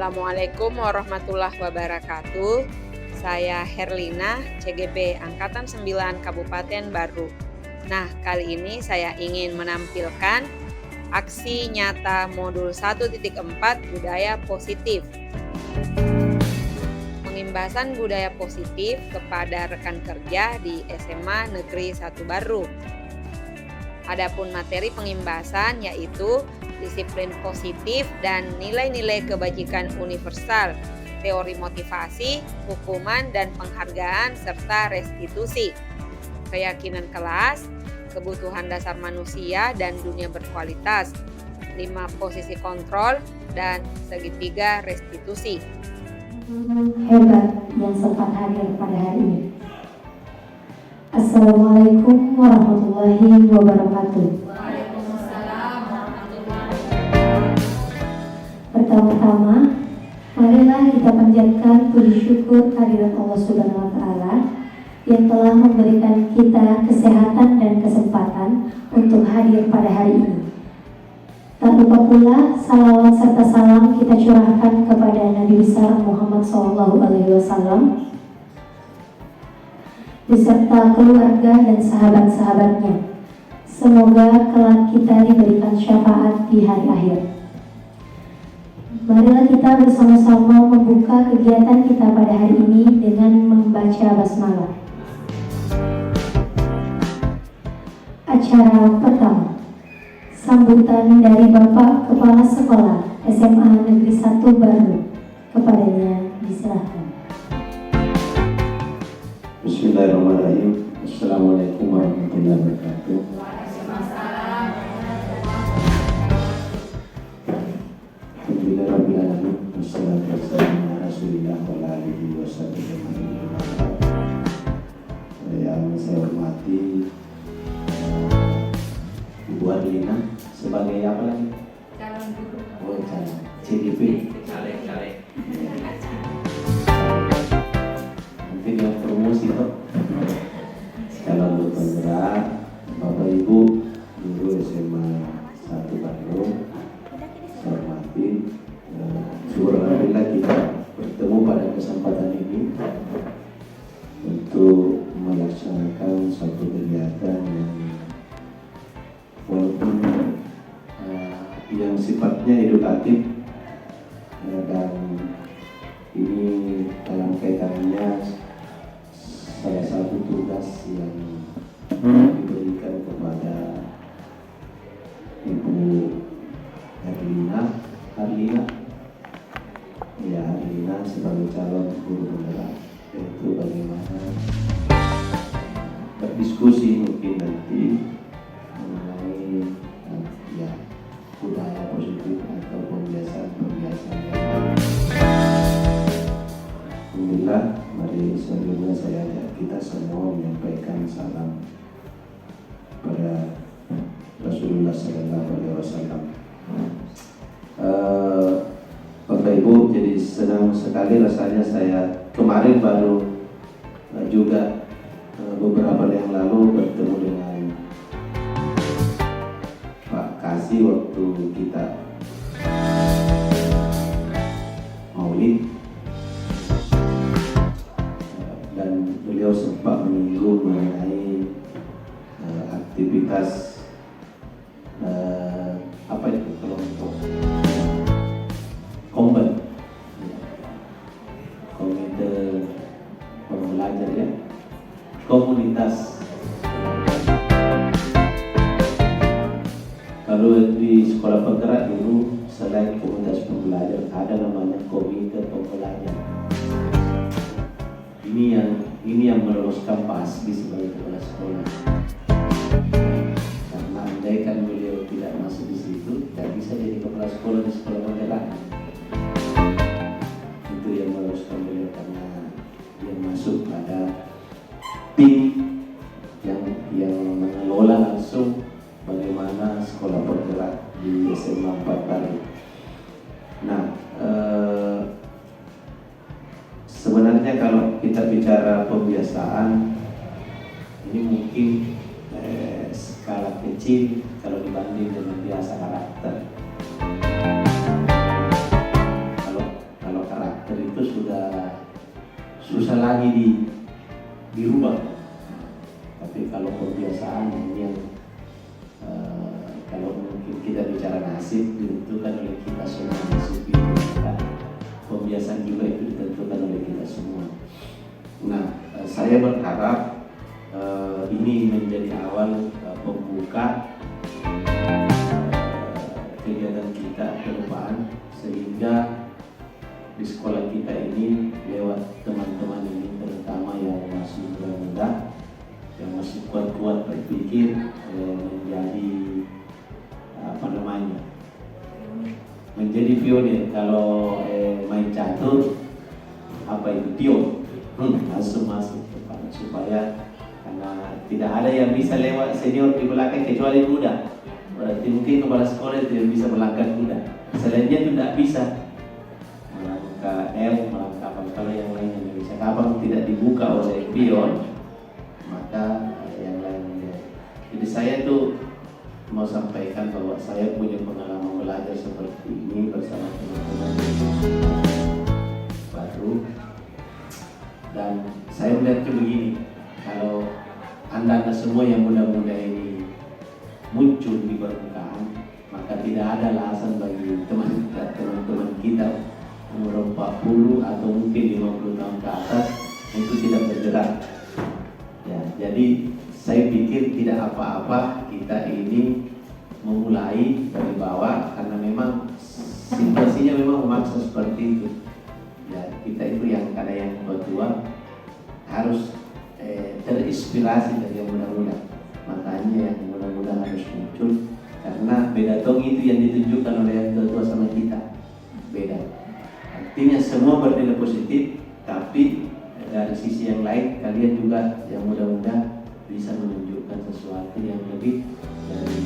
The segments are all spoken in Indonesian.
Assalamualaikum warahmatullahi wabarakatuh. Saya Herlina, CGP Angkatan 9 Kabupaten Baru. Nah, kali ini saya ingin menampilkan aksi nyata modul 1.4 budaya positif. Pengimbasan budaya positif kepada rekan kerja di SMA Negeri 1 Baru. Adapun materi pengimbasan yaitu disiplin positif dan nilai-nilai kebajikan universal, teori motivasi, hukuman dan penghargaan serta restitusi, keyakinan kelas, kebutuhan dasar manusia dan dunia berkualitas, 5 posisi kontrol dan segitiga restitusi. Hebat yang sempat hadir pada hari ini. Assalamualaikum warahmatullahi wabarakatuh. Waalaikumsalam warahmatullahi wabarakatuh. Pertama-tama, marilah kita panjatkan puji syukur kehadirat Allah Subhanahu wa Ta'ala yang telah memberikan kita kesehatan dan kesempatan untuk hadir pada hari ini. Tak lupa pula salawat serta salam kita curahkan kepada Nabi besar Muhammad SAW beserta keluarga dan sahabat-sahabatnya. Semoga kelak kita diberikan syafaat di hari akhir. Marilah kita bersama-sama membuka kegiatan kita pada hari ini dengan membaca basmalah. Acara pertama, sambutan dari Bapak Kepala Sekolah SMA Negeri 1 Baru. Kepadanya diserahkan. Bismillahirrahmanirrahim. Assalamualaikum warahmatullahi wabarakatuh. Waalaikumsalam. Alhamdulillahirabbil alamin. Wassalatu wassalamu ala Rasulillah wa ala alihi wasallam. Yang saya hormati Ibu Arlina sebagai apa lagi? Calon guru. Oh, calon CGP. Caleg. Mungkin yang promosi Pak. Calon guru penggerak, Bapak Ibu guru SMA 1 Bandung. Saya hormati. Alhamdulillah kita bertemu pada kesempatan ini untuk melaksanakan suatu kegiatan yang walaupun yang sifatnya edukatif dan ini dalam kaitannya salah satu tugas yang diberikan kepada Ibu Herlina sebagai calon guru penggerak, yaitu bagaimana berdiskusi mungkin nanti mengenai budaya positif atau pembiasaan yang baik. Alhamdulillah, mari sebelumnya saya ajak kita semua menyampaikan salam pada Rasulullah SAW. Bapak Ibu, jadi senang sekali rasanya saya kemarin baru juga beberapa hari yang lalu bertemu dengan Pak Kasih waktu kita maulid, dan beliau sempat menyinggung mengenai aktivitas apa itu kelompok komben, komite pembelajar ya, komunitas. Kalau di sekolah penggerak dulu selain komunitas pembelajar ada namanya komite pembelajar. Ini yang meloloskan Pak Asbi sebagai kepala sekolah. Karena andaikan beliau tidak masuk di situ, tidak bisa jadi kepala sekolah di sekolah penggerak. Itu yang meloloskan beliau karena dia masuk pada tim yang mengelola langsung bagaimana sekolah penggerak di SMA 4 Baru. Nah, sebenarnya kalau kita bicara pembiasaan, ini mungkin skala kecil kalau dibanding dengan biasa karakter. Kalau lagi dirubah. Tapi kalau kebiasaan ini yang kalau mungkin kita bicara nasib ditentukan oleh kita semua, nasib kita. Kebiasaan juga itu ditentukan oleh kita semua. Nah, saya berharap ini menjadi awal pembuka kegiatan kita ke depan, sehingga di sekolah kita ini lewat teman-teman ini, terutama yang masih muda-muda, yang masih kuat-kuat berpikir, menjadi menjadi pionir. Kalau main catur, apa itu pion, langsung masuk depan, supaya karena tidak ada yang bisa lewat senior di belakang kecuali muda. Berarti mungkin kepala sekolah tidak bisa melangkah muda, selainnya itu tidak bisa melangkah melangkah apa. Kalau yang lainnya tidak bisa, kapan tidak dibuka oleh pion, maka yang lainnya. Jadi saya tuh mau sampaikan bahwa saya punya pengalaman belajar seperti ini bersama teman-teman baru, dan saya melihatnya begini, kalau anda semua yang muda-muda ini muncul di permukaan, maka tidak ada alasan bagi teman-teman kita umur 40 atau mungkin 50 tahun ke atas untuk tidak bergerak. Ya, jadi saya pikir tidak apa-apa kita ini memulai dari bawah, karena memang situasinya memang memaksa seperti itu. Ya, kita itu yang kadang yang tua harus terinspirasi dari yang muda-muda. Makanya yang muda-muda harus muncul, karena beda tong itu yang ditunjukkan oleh yang tua sama kita. Beda. Artinya semua bernilai positif, tapi dari sisi yang lain kalian juga yang muda-muda bisa menunjukkan sesuatu yang lebih dari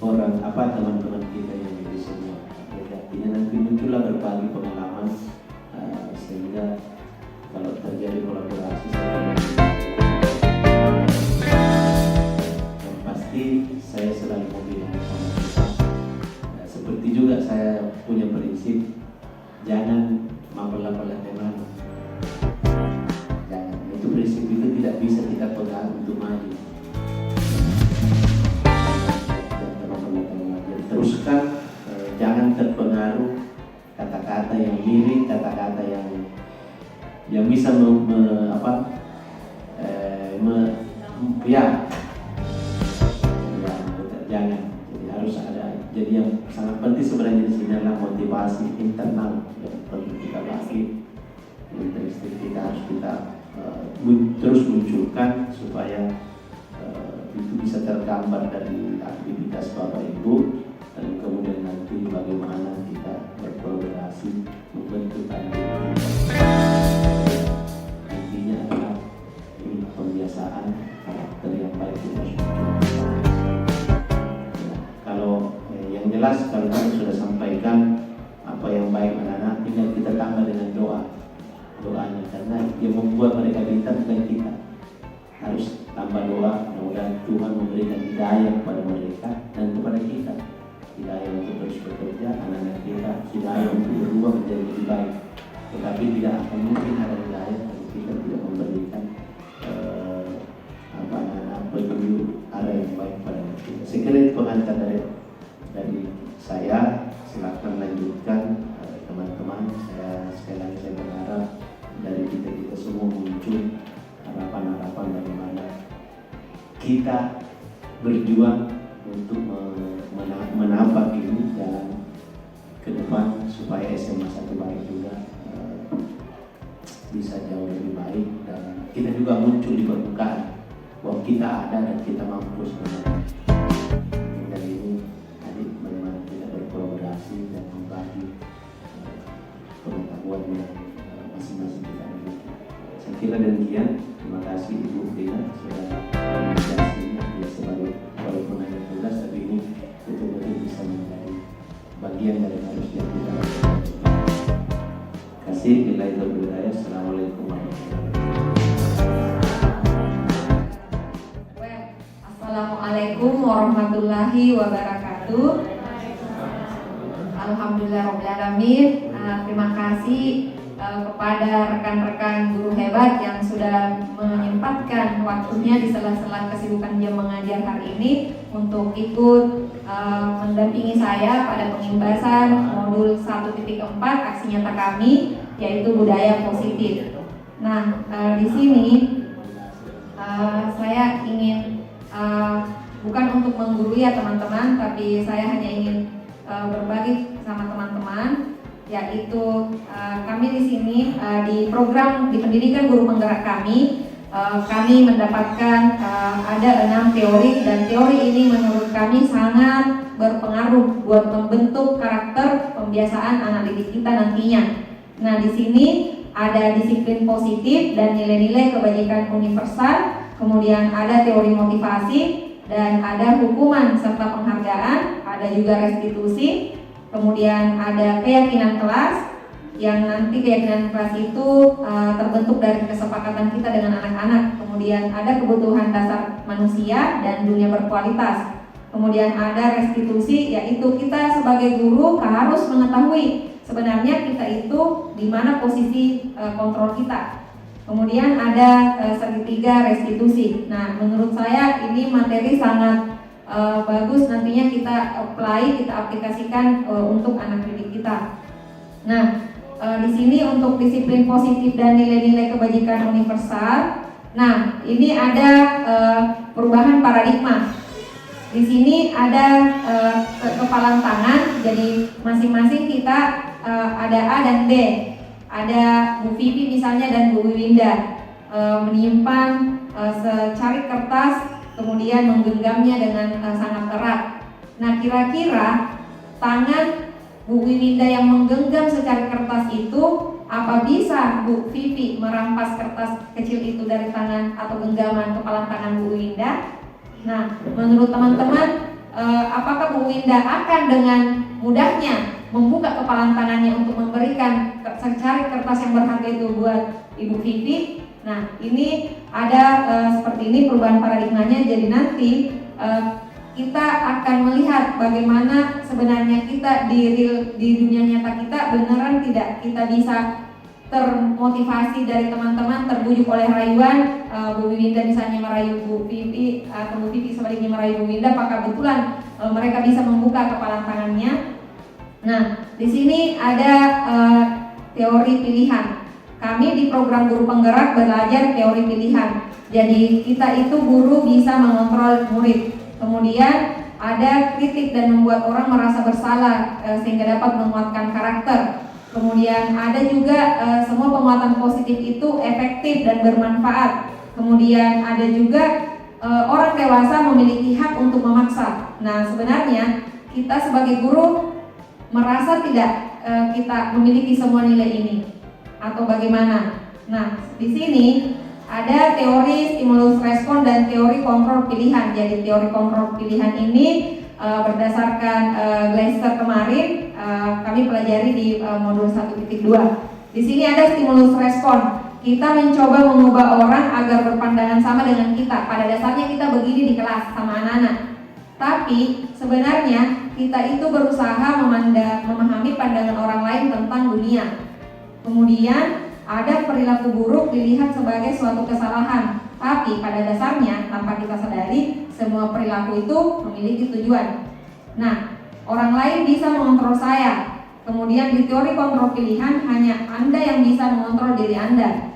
orang teman-teman kita yang di semua. Artinya nanti muncullah berbagi pengalaman, sehingga kalau terjadi kolaborasi yang pasti saya selalu bilang seperti juga saya punya prinsip, jangan mabelah-belah teman. Itu prinsip itu tidak bisa kita pegang untuk maju. Teruskan, jangan terpengaruh kata-kata yang miring, kata-kata yang bisa jangan. Jadi harus ada. Jadi yang sangat penting sebenarnya di sini adalah motivasi internal yang perlu kita bagi. Listrik kita harus kita terus munculkan supaya itu bisa tergambar dari aktivitas Bapak Ibu, dan kemudian nanti bagaimana kita berkolaborasi membentuk intinya adalah ini pembiasaan karakter yang baik kita harus munculkan. Kalau yang jelas kalau kita sudah sampaikan apa yang baik anak-anak, tinggal kita tambah dengan doanya, karena yang membuat mereka pintar bukan kita. Harus tambah doa, mudah-mudahan Tuhan memberikan hidayah kepada mereka dan kepada kita, hidayah untuk terus bekerja, anak-anak kita hidayah untuk berubah menjadi lebih baik. Tetapi tidak akan mungkin ada hidayah kalau kita tidak memberikan petunjuk arah yang baik pada kita. Saya kira itu pengantar dari saya. Silakan lanjutkan teman-teman. Sekali lagi saya berharap dari kita semua muncul harapan-harapan bagaimana kita berjuang untuk menambah ini jalan ke depan supaya SMA 1 Baru juga bisa jauh lebih baik, dan kita juga muncul di permukaan bahwa kita ada dan kita mampu sebenarnya. Dan ini tadi bagaimana kita berkolaborasi dan membagi pengetahuan yang masing-masing kita miliki. Saya kira demikian. Terima kasih Ibu Dina sudah menginisiasinya. Dia sebagai walaupun hanya tugas, tapi ini betul-betul bisa menjadi bagian dari harus yang kita lakukan. Terima kasih. Billahi taufiq wal hidayah. Assalamualaikum warahmatullahi wabarakatuh. Assalamualaikum warahmatullahi wabarakatuh. Alhamdulillah rabbil alamin. Terima kasih kepada rekan-rekan guru hebat yang sudah menyempatkan waktunya di sela-sela kesibukan jam mengajar hari ini untuk ikut mendampingi saya pada pengimbasan modul 1.4 aksi nyata kami, yaitu budaya positif. Nah, di sini saya ingin bukan untuk menggurui ya teman-teman, tapi saya hanya ingin berbagi sama teman-teman, yaitu kami di sini di program di pendidikan guru penggerak kami mendapatkan ada 6 teori, dan teori ini menurut kami sangat berpengaruh buat membentuk karakter pembiasaan anak didik kita nantinya. Nah, di sini ada disiplin positif dan nilai-nilai kebajikan universal, kemudian ada teori motivasi, dan ada hukuman serta penghargaan, ada juga restitusi. Kemudian ada keyakinan kelas, yang nanti keyakinan kelas itu terbentuk dari kesepakatan kita dengan anak-anak. Kemudian ada kebutuhan dasar manusia dan dunia berkualitas. Kemudian ada restitusi, yaitu kita sebagai guru harus mengetahui sebenarnya kita itu di mana posisi kontrol kita. Kemudian ada segitiga restitusi. Nah, menurut saya ini materi sangat bagus nantinya kita apply, kita aplikasikan untuk anak didik kita. Nah, di sini untuk disiplin positif dan nilai-nilai kebajikan universal. Nah, ini ada perubahan paradigma. Di sini ada kepalan tangan, jadi masing-masing kita ada A dan B. Ada Bu Vivi misalnya dan Bu Winda menyimpan secari kertas, kemudian menggenggamnya dengan sangat erat. Nah, kira-kira tangan Bu Winda yang menggenggam secari kertas itu, apa bisa Bu Vivi merampas kertas kecil itu dari tangan atau genggaman kepala tangan Bu Winda? Nah, menurut teman-teman, apakah Bu Winda akan dengan mudahnya membuka kepala tangannya untuk memberikan secari kertas yang berharga itu buat Ibu Vivi? Nah, ini ada seperti ini perubahan paradigmanya. Jadi nanti kita akan melihat bagaimana sebenarnya kita di dunia nyata kita beneran tidak kita bisa termotivasi dari teman-teman, terbujuk oleh rayuan Bu Winda misalnya merayu Bu Vivi atau Bu Vivi sebaliknya merayu Bu Winda, apakah kebetulan mereka bisa membuka kepala tangannya. Nah, di sini ada teori pilihan. Kami di program guru penggerak belajar teori pilihan. Jadi kita itu guru bisa mengontrol murid. Kemudian ada kritik dan membuat orang merasa bersalah sehingga dapat menguatkan karakter. Kemudian ada juga semua penguatan positif itu efektif dan bermanfaat. Kemudian ada juga orang dewasa memiliki hak untuk memaksa. Nah, sebenarnya kita sebagai guru merasa tidak kita memiliki semua nilai ini atau bagaimana? Nah, di sini ada teori stimulus respon dan teori kontrol pilihan. Jadi teori kontrol pilihan ini berdasarkan Gleiser kemarin kami pelajari di modul 1.2. Di sini ada stimulus respon. Kita mencoba mengubah orang agar berpandangan sama dengan kita. Pada dasarnya kita begini di kelas sama anak-anak. Tapi sebenarnya kita itu berusaha memahami pandangan orang lain tentang dunia. Kemudian ada perilaku buruk dilihat sebagai suatu kesalahan, tapi pada dasarnya tanpa kita sadari semua perilaku itu memiliki tujuan. Nah, orang lain bisa mengontrol saya. Kemudian di teori kontrol pilihan hanya Anda yang bisa mengontrol diri Anda.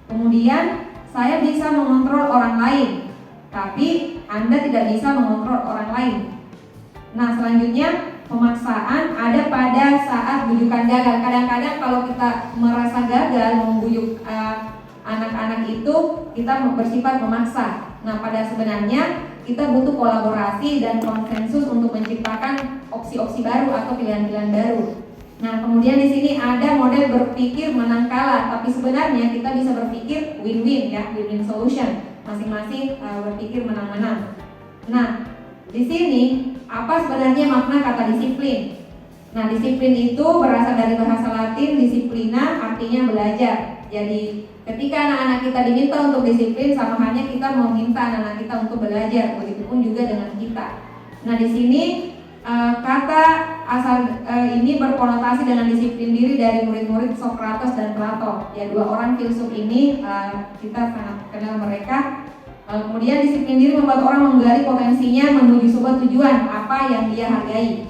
Kemudian saya bisa mengontrol orang lain, tapi Anda tidak bisa mengontrol orang lain. Nah, selanjutnya pemaksaan ada pada saat bujukan gagal. Kadang-kadang kalau kita merasa gagal membujuk anak-anak itu, kita bersifat memaksa. Nah, pada sebenarnya kita butuh kolaborasi dan konsensus untuk menciptakan opsi-opsi baru atau pilihan-pilihan baru. Nah, kemudian di sini ada model berpikir menang kalah, tapi sebenarnya kita bisa berpikir win-win ya, win-win solution. Masing-masing berpikir menang-menang. Nah, di sini apa sebenarnya makna kata disiplin? Nah, disiplin itu berasal dari bahasa Latin disiplina, artinya belajar. Jadi ketika anak-anak kita diminta untuk disiplin, sama halnya kita meminta anak-anak kita untuk belajar. Begitupun juga dengan kita. Nah, di sini kata ini berkonotasi dengan disiplin diri dari murid-murid Sokrates dan Plato. Ya, dua orang filsuf ini kita sangat kenal mereka. Kemudian disiplin diri membuat orang menggali potensinya menuju sebuah tujuan apa yang dia hargai.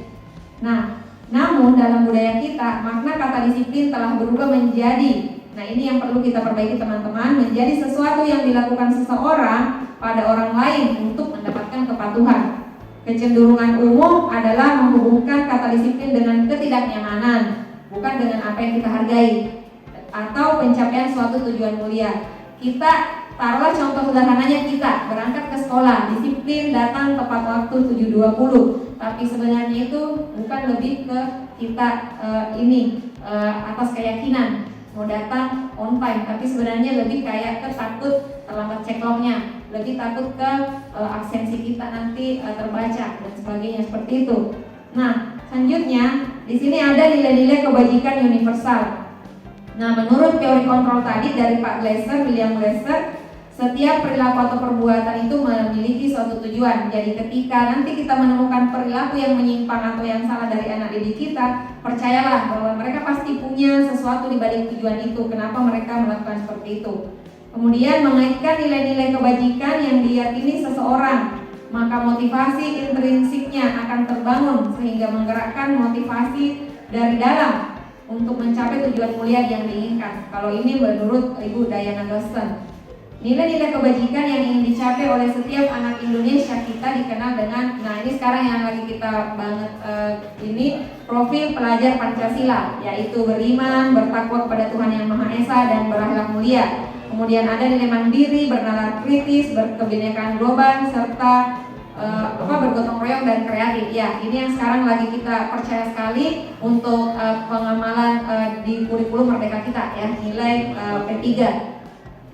Nah, namun dalam budaya kita makna kata disiplin telah berubah menjadi, nah ini yang perlu kita perbaiki teman-teman, menjadi sesuatu yang dilakukan seseorang pada orang lain untuk mendapatkan kepatuhan. Kecenderungan umum adalah menghubungkan kata disiplin dengan ketidaknyamanan, bukan dengan apa yang kita hargai atau pencapaian suatu tujuan mulia. Kita taruhlah contoh sederhananya, kita berangkat ke sekolah, disiplin datang tepat waktu 7.20, tapi sebenarnya itu bukan lebih ke kita atas keyakinan mau datang on time, tapi sebenarnya lebih kayak ke takut terlambat ceklongnya, lebih takut ke absensi kita nanti terbaca dan sebagainya seperti itu. Nah, selanjutnya di sini ada nilai-nilai kebajikan universal. Nah, menurut teori kontrol tadi dari Pak Glasser, William Glasser, setiap perilaku atau perbuatan itu memiliki suatu tujuan. Jadi ketika nanti kita menemukan perilaku yang menyimpang atau yang salah dari anak didik kita, percayalah bahwa mereka pasti punya sesuatu di balik tujuan itu, kenapa mereka melakukan seperti itu. Kemudian mengaitkan nilai-nilai kebajikan yang diyakini seseorang, maka motivasi intrinsiknya akan terbangun sehingga menggerakkan motivasi dari dalam untuk mencapai tujuan mulia yang diinginkan. Kalau ini menurut Ibu Diana Dawson. Nilai-nilai kebajikan yang ingin dicapai oleh setiap anak Indonesia kita dikenal dengan, nah ini sekarang yang lagi kita banget ini profil pelajar Pancasila, yaitu beriman, bertakwa kepada Tuhan Yang Maha Esa dan berakhlak mulia. Kemudian ada nilai mandiri, bernalar kritis, berkebinekaan global, serta bergotong royong dan kreatif. Ya, ini yang sekarang lagi kita percaya sekali untuk pengamalan di kurikulum Merdeka kita, ya, nilai P3.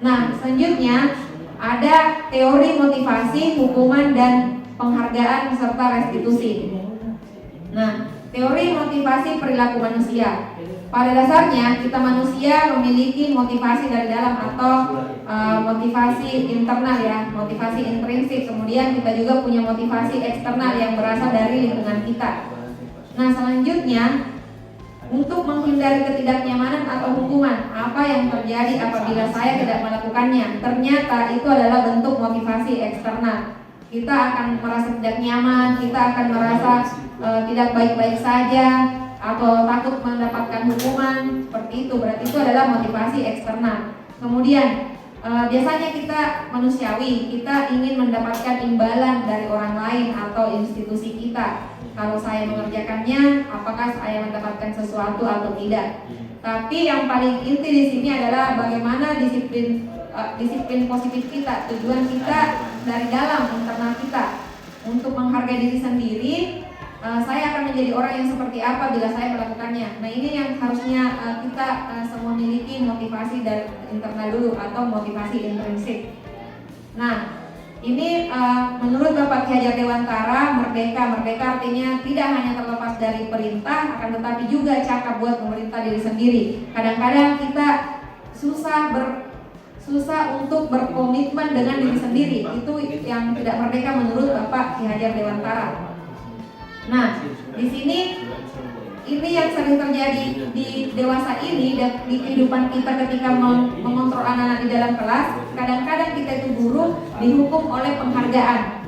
Nah, selanjutnya ada teori motivasi, hukuman, dan penghargaan serta restitusi. Nah, teori motivasi perilaku manusia. Pada dasarnya kita manusia memiliki motivasi dari dalam atau motivasi internal, ya, motivasi intrinsik. Kemudian kita juga punya motivasi eksternal yang berasal dari lingkungan kita. Nah, selanjutnya untuk menghindari ketidaknyamanan atau hukuman, apa yang terjadi apabila saya tidak melakukannya? Ternyata itu adalah bentuk motivasi eksternal. Kita akan merasa tidak nyaman, kita akan merasa tidak baik-baik saja, atau takut mendapatkan hukuman, seperti itu. Berarti itu adalah motivasi eksternal. Kemudian biasanya kita manusiawi, kita ingin mendapatkan imbalan dari orang lain atau institusi kita. Kalau saya mengerjakannya, apakah saya mendapatkan sesuatu atau tidak? Tapi yang paling inti di sini adalah bagaimana disiplin positif kita, tujuan kita dari dalam internal kita untuk menghargai diri sendiri. Saya akan menjadi orang yang seperti apa bila saya melakukannya. Nah, ini yang harusnya kita semua miliki, motivasi dari internal dulu atau motivasi intrinsik. Nah, ini menurut Bapak Ki Hajar Dewantara, merdeka artinya tidak hanya terlepas dari perintah, akan tetapi juga cakap buat memerintah diri sendiri. Kadang-kadang kita susah untuk berkomitmen dengan diri sendiri. Itu yang tidak merdeka menurut Bapak Ki Hajar Dewantara. Nah, di sini ini yang sering terjadi di dewasa ini dan di kehidupan kita ketika mengontrol anak-anak di dalam kelas. Kadang-kadang kita itu guru dihukum oleh penghargaan,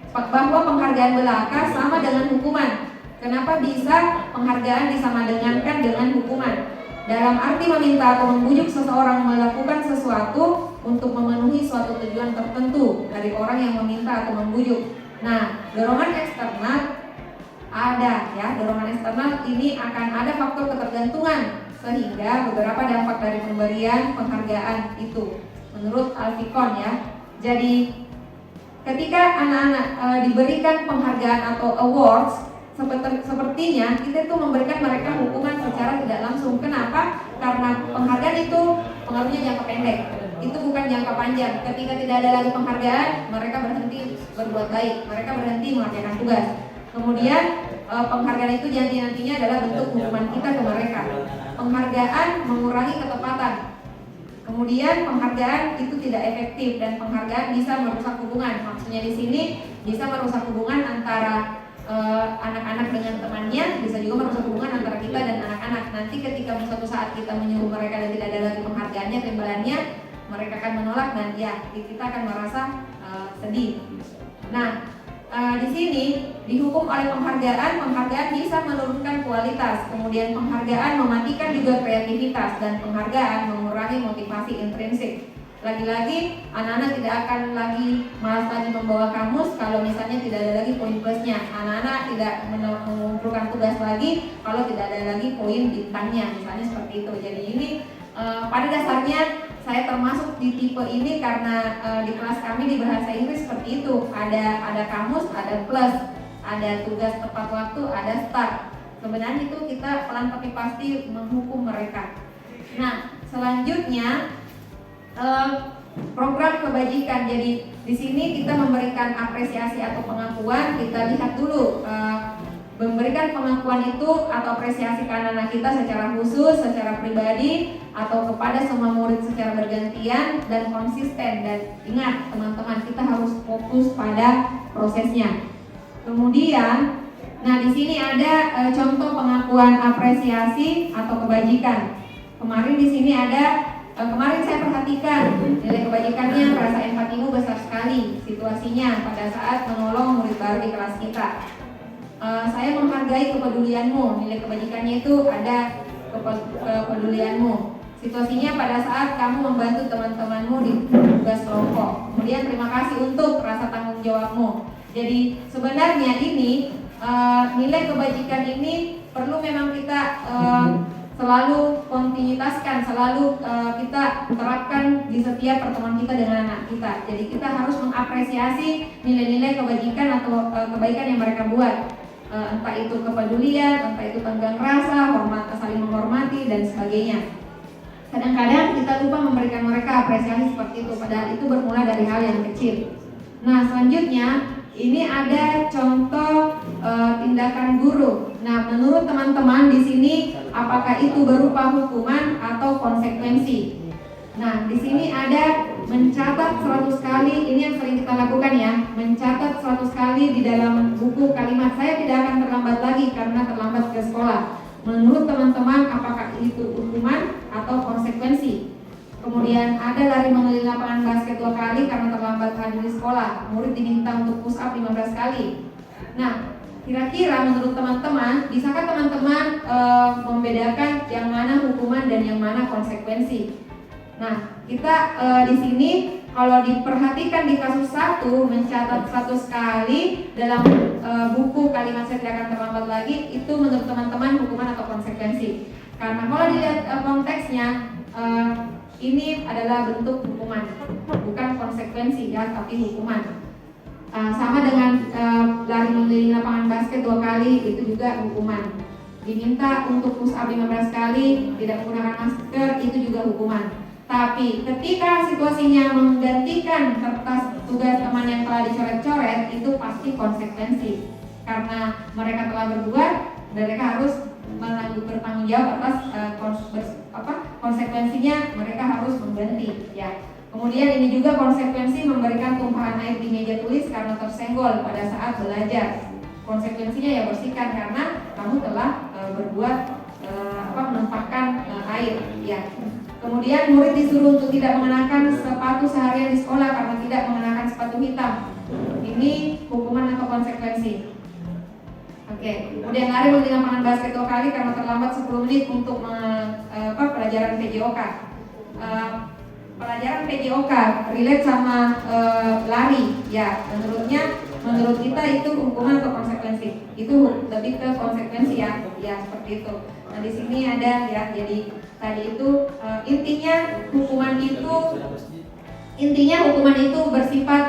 bahwa penghargaan belaka sama dengan hukuman. Kenapa bisa penghargaan disamadengankan dengan hukuman? Dalam arti meminta atau membujuk seseorang melakukan sesuatu untuk memenuhi suatu tujuan tertentu dari orang yang meminta atau membujuk. Nah, dorongan eksternal ada, ya, dorongan eksternal ini akan ada faktor ketergantungan sehingga beberapa dampak dari pemberian penghargaan itu menurut Alfikon, ya. Jadi ketika anak-anak diberikan penghargaan atau awards, sepertinya kita itu memberikan mereka hukuman secara tidak langsung. Kenapa? Karena penghargaan itu pengaruhnya jangka pendek, itu bukan jangka panjang. Ketika tidak ada lagi penghargaan, mereka berhenti berbuat baik, mereka berhenti mengerjakan tugas. Kemudian penghargaan itu nantinya adalah bentuk hukuman kita ke mereka. Penghargaan mengurangi ketepatan. Kemudian penghargaan itu tidak efektif dan penghargaan bisa merusak hubungan. Maksudnya di sini bisa merusak hubungan antara anak-anak dengan temannya, bisa juga merusak hubungan antara kita dan anak-anak. Nanti ketika suatu saat kita menyuruh mereka dan tidak ada lagi penghargaannya, timbalannya, mereka akan menolak dan ya kita akan merasa sedih. Nah, di sini dihukum oleh penghargaan bisa menurunkan kualitas, kemudian penghargaan mematikan juga kreativitas, dan penghargaan mengurangi motivasi intrinsik. Lagi-lagi anak-anak tidak akan lagi malas lagi membawa kamus kalau misalnya tidak ada lagi poin plusnya. Anak-anak tidak mengumpulkan tugas lagi kalau tidak ada lagi poin bintangnya, misalnya seperti itu. Jadi ini pada dasarnya saya termasuk di tipe ini karena di kelas kami di bahasa Inggris seperti itu. Ada kamus, ada plus, ada tugas tepat waktu, ada start. Sebenarnya itu kita pelan tapi pasti menghukum mereka. Nah, selanjutnya program kebajikan. Jadi di sini kita memberikan apresiasi atau pengakuan. Kita lihat dulu memberikan pengakuan itu atau apresiasi ke anak-anak kita secara khusus, secara pribadi, atau kepada semua murid secara bergantian dan konsisten. Dan ingat teman-teman, kita harus fokus pada prosesnya. Kemudian, nah di sini ada contoh pengakuan apresiasi atau kebajikan. Kemarin di sini ada kemarin saya perhatikan nilai kebajikannya, rasa empatimu besar sekali situasinya pada saat menolong murid baru di kelas kita. Saya menghargai kepedulianmu, nilai kebajikannya itu ada kepedulianmu. Situasinya pada saat kamu membantu teman-temanmu di tugas kelompok. Kemudian terima kasih untuk rasa tanggung jawabmu. Jadi sebenarnya ini nilai kebajikan ini perlu memang kita selalu kontinuitaskan, selalu kita terapkan di setiap pertemuan kita dengan anak kita. Jadi kita harus mengapresiasi nilai-nilai kebajikan atau kebaikan yang mereka buat, entah itu kepedulian, entah itu tenggang rasa, saling menghormati dan sebagainya. Kadang-kadang kita lupa memberikan mereka apresiasi seperti itu, padahal itu bermula dari hal yang kecil. Nah, selanjutnya ini ada contoh tindakan guru. Nah, menurut teman-teman di sini apakah itu berupa hukuman atau konsekuensi? Nah, di sini ada mencatat 100 kali, ini yang sering kita lakukan ya, mencatat 100 kali di dalam buku kalimat. Saya tidak akan terlambat lagi karena terlambat ke sekolah. Menurut teman-teman apakah itu hukuman atau konsekuensi? Kemudian ada lari mengelilingi lapangan basket 2 kali karena terlambat hadir di sekolah. Murid diminta untuk push up 15 kali. Nah, kira-kira menurut teman-teman, bisakah teman-teman membedakan yang mana hukuman dan yang mana konsekuensi? Nah, kita di sini kalau diperhatikan di kasus 1 mencatat 100 kali dalam buku kalimat saya tidak akan terlambat lagi, itu menurut teman-teman hukuman atau konsekuensi? Karena kalau dilihat konteksnya ini adalah bentuk hukuman, bukan konsekuensi ya, tapi hukuman. Sama dengan lari mengelilingi lapangan basket 2 kali, itu juga hukuman. Diminta untuk push up 15 kali, tidak menggunakan masker, itu juga hukuman. Tapi ketika situasinya menggantikan kertas tugas teman yang telah dicoret-coret, itu pasti konsekuensi. Karena mereka telah berbuat, mereka harus bertanggung jawab atas konsekuensinya, mereka harus mengganti ya. Kemudian ini juga konsekuensi memberikan tumpahan air di meja tulis karena tersenggol pada saat belajar. Konsekuensinya ya bersihkan karena kamu telah berbuat menumpahkan air ya. Kemudian murid disuruh untuk tidak mengenakan sepatu seharian di sekolah karena tidak mengenakan sepatu hitam. Ini hukuman atau konsekuensi? Oke. Kemudian lari mengelilingi lapangan basket 2 kali karena terlambat 10 menit untuk pelajaran PJOK. Pelajaran PJOK relate sama lari ya. Menurut kita itu hukuman atau konsekuensi? Itu lebih ke konsekuensi ya. Ya seperti itu. Nah di sini ada ya. Jadi tadi itu intinya hukuman itu bersifat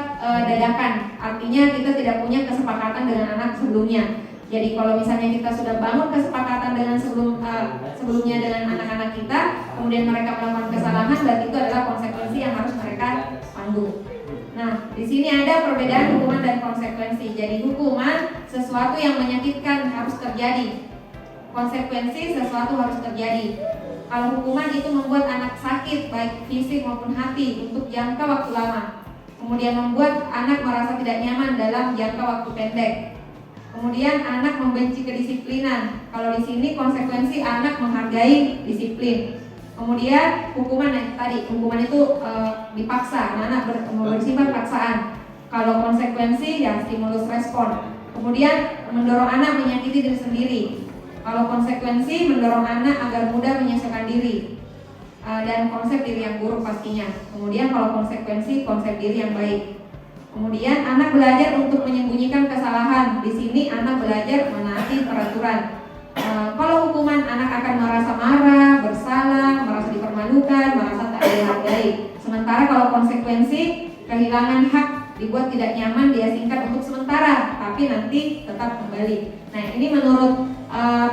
dadakan. Artinya kita tidak punya kesepakatan dengan anak sebelumnya. Jadi kalau misalnya kita sudah bangun kesepakatan dengan sebelumnya dengan anak-anak kita, kemudian mereka melakukan kesalahan, berarti itu adalah konsekuensi yang harus mereka tanggung. Nah, di sini ada perbedaan hukuman dan konsekuensi. Jadi hukuman sesuatu yang menyakitkan harus terjadi. Konsekuensi sesuatu harus terjadi. Kalau hukuman itu membuat anak sakit baik fisik maupun hati untuk jangka waktu lama. Kemudian membuat anak merasa tidak nyaman dalam jangka waktu pendek. Kemudian anak membenci kedisiplinan. Kalau di sini konsekuensi anak menghargai disiplin. Kemudian hukuman tadi, hukuman itu dipaksa, anak bersifat paksaan. Kalau konsekuensi ya stimulus respon. Kemudian mendorong anak menyakiti diri sendiri. Kalau konsekuensi mendorong anak agar mudah menyesuaikan diri. Dan konsep diri yang buruk pastinya. Kemudian kalau konsekuensi konsep diri yang baik. Kemudian anak belajar untuk menyembunyikan kesalahan. Di sini anak belajar menaati peraturan. Kalau hukuman anak akan merasa marah, bersalah, merasa dipermalukan, merasa tak dihargai. Sementara kalau konsekuensi kehilangan hak, dibuat tidak nyaman, diasingkan untuk sementara, tapi nanti tetap kembali. Nah, ini menurut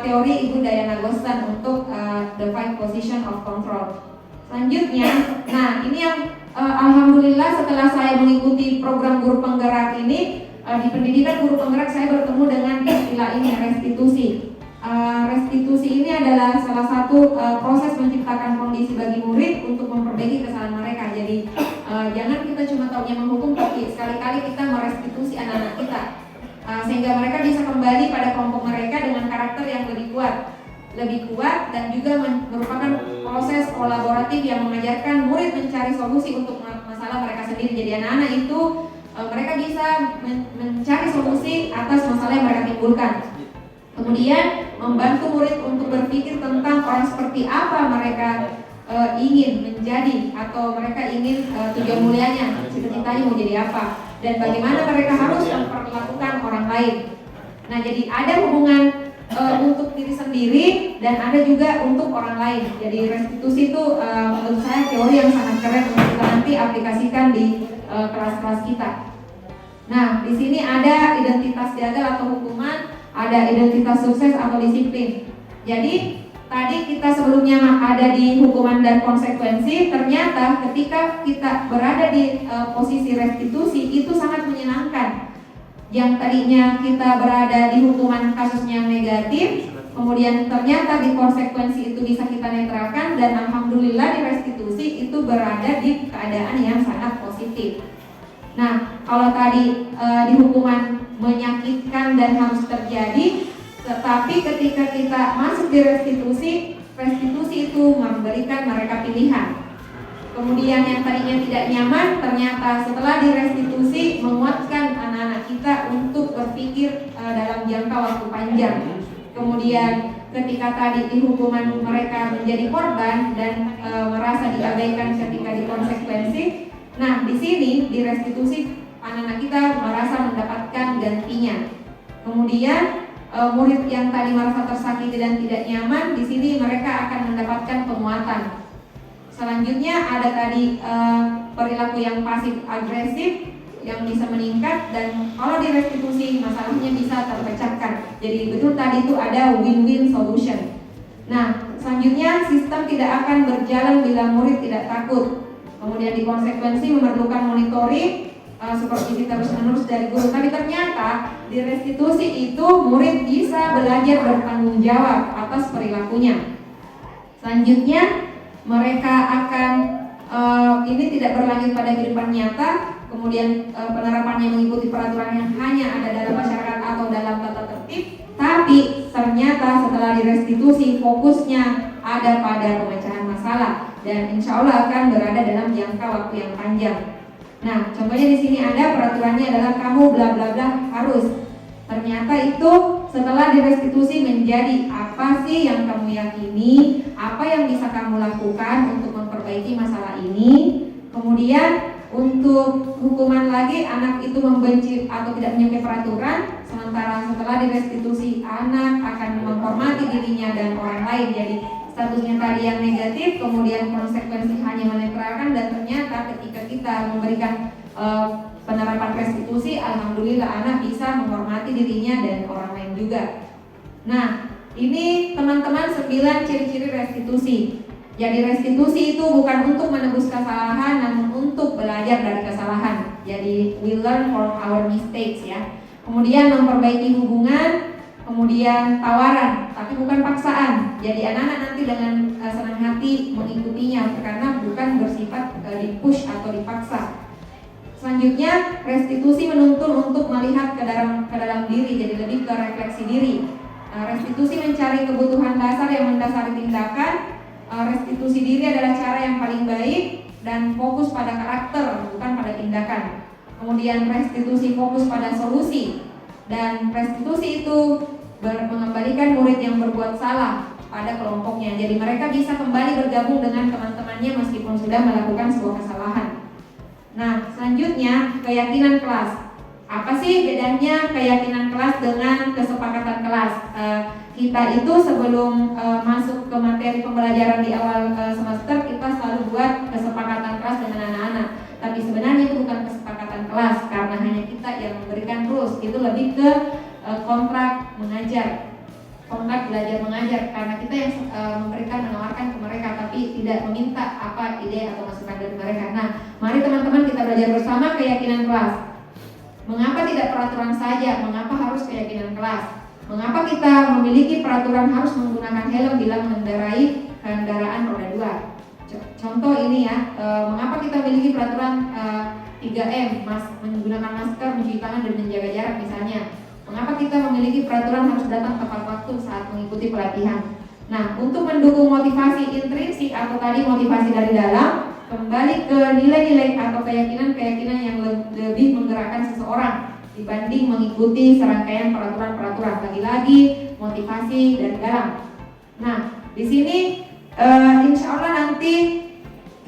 teori Ibu Diana Gostan untuk the 5 position of control. Selanjutnya, nah ini yang alhamdulillah setelah saya mengikuti program guru penggerak ini, di pendidikan guru penggerak saya bertemu dengan istilah ini, restitusi. Restitusi ini adalah salah satu proses menciptakan kondisi bagi murid untuk memperbaiki kesalahan mereka. Jadi jangan kita cuma taunya menghukum, tapi sekali-kali kita merestitusi anak-anak kita, sehingga mereka bisa kembali pada kelompok mereka dengan karakter yang lebih kuat dan juga merupakan proses kolaboratif yang mengajarkan murid mencari solusi untuk masalah mereka sendiri. Jadi anak-anak itu mereka bisa mencari solusi atas masalah yang mereka timbulkan. Kemudian membantu murid untuk berpikir tentang orang seperti apa mereka ingin menjadi, atau mereka ingin tujuan mulianya, cita-citanya mau jadi apa, dan bagaimana mereka harus memperlakukan orang lain. Nah, jadi ada hubungan untuk diri sendiri dan ada juga untuk orang lain. Jadi restitusi itu menurut saya teori yang sangat keren untuk kita nanti aplikasikan di kelas-kelas kita. Nah, di sini ada identitas gagal atau hukuman, ada identitas sukses atau disiplin. Jadi tadi kita sebelumnya ada di hukuman dan konsekuensi, ternyata ketika kita berada di posisi restitusi itu sangat menyenangkan. Yang tadinya kita berada di hukuman kasusnya yang negatif, kemudian ternyata di konsekuensi itu bisa kita netralkan, dan alhamdulillah di restitusi itu berada di keadaan yang sangat positif. Nah, kalau tadi di hukuman menyakitkan dan harus terjadi, tetapi ketika kita masuk di restitusi itu memberikan mereka pilihan. Kemudian yang tadinya tidak nyaman, ternyata setelah di restitusi menguatkan anak-anak kita untuk berpikir dalam jangka waktu panjang. Kemudian ketika tadi di hukuman mereka menjadi korban dan merasa diabaikan ketika di konsekuensi, nah di sini di restitusi anak-anak kita merasa mendapatkan gantinya. Kemudian murid yang tadi merasa tersakiti dan tidak nyaman, di sini mereka akan mendapatkan penguatan. Selanjutnya ada tadi perilaku yang pasif agresif yang bisa meningkat, dan kalau di restitusi masalahnya bisa terpecahkan. Jadi betul tadi itu ada win-win solution. Nah, selanjutnya sistem tidak akan berjalan bila murid tidak takut. Kemudian di konsekuensi memerlukan monitoring, supervisi terus-menerus dari guru. Tapi ternyata di restitusi itu murid bisa belajar bertanggung jawab atas perilakunya. Selanjutnya mereka akan ini tidak berlanjut pada kehidupan nyata. Kemudian penerapannya mengikuti peraturan yang hanya ada dalam masyarakat atau dalam tata tertib. Tapi ternyata setelah di restitusi fokusnya ada pada pemecahan masalah, dan insya Allah akan berada dalam jangka waktu yang panjang. Nah, contohnya di sini ada peraturannya adalah kamu bla bla bla harus. Ternyata itu setelah direstitusi menjadi apa sih yang kamu yakini, apa yang bisa kamu lakukan untuk memperbaiki masalah ini. Kemudian untuk hukuman lagi, anak itu membenci atau tidak menyukai peraturan, sementara setelah direstitusi anak akan menghormati dirinya dan orang lain. Jadi statusnya tadi yang negatif, kemudian konsekuensi hanya menetralkan, dan ternyata ketika kita memberikan penerapan restitusi, alhamdulillah anak bisa menghormati dirinya dan orang lain juga. Nah, ini teman-teman 9 ciri-ciri restitusi. Jadi restitusi itu bukan untuk menebus kesalahan, namun untuk belajar dari kesalahan. Jadi we learn from our mistakes ya. Kemudian memperbaiki hubungan, kemudian tawaran, tapi bukan paksaan. Jadi anak-anak nanti dengan senang hati mengikutinya karena bukan bersifat di-push atau dipaksa. Selanjutnya, restitusi menuntun untuk melihat ke dalam diri, jadi lebih ke refleksi diri. Restitusi mencari kebutuhan dasar yang mendasari tindakan. Restitusi diri adalah cara yang paling baik dan fokus pada karakter, bukan pada tindakan. Kemudian restitusi fokus pada solusi, dan restitusi itu mengembalikan murid yang berbuat salah pada kelompoknya. Jadi mereka bisa kembali bergabung dengan teman-temannya meskipun sudah melakukan sebuah kesalahan. Nah, selanjutnya keyakinan kelas. Apa sih bedanya keyakinan kelas dengan kesepakatan kelas? Kita itu sebelum masuk ke materi pembelajaran di awal semester, kita selalu buat kesepakatan kelas dengan anak-anak. Tapi sebenarnya itu bukan kesepakatan kelas, karena hanya kita yang memberikan rules. Itu lebih ke kontrak mengajar, kontrak belajar mengajar, karena kita yang menawarkan ke mereka, tapi tidak meminta apa ide atau masukan dari mereka. Nah, mari teman-teman kita belajar bersama keyakinan kelas. Mengapa tidak peraturan saja? Mengapa harus keyakinan kelas? Mengapa kita memiliki peraturan harus menggunakan helm bila mengendarai kendaraan roda 2? Contoh ini ya, mengapa kita memiliki peraturan 3M, menggunakan masker, mencuci tangan, dan menjaga jarak misalnya. Mengapa kita memiliki peraturan harus datang tepat waktu saat mengikuti pelatihan? Nah, untuk mendukung motivasi intrinsik atau tadi motivasi dari dalam, kembali ke nilai-nilai atau keyakinan-keyakinan yang lebih menggerakkan seseorang dibanding mengikuti serangkaian peraturan-peraturan. Lagi-lagi motivasi dari dalam. Nah, di sini insya Allah nanti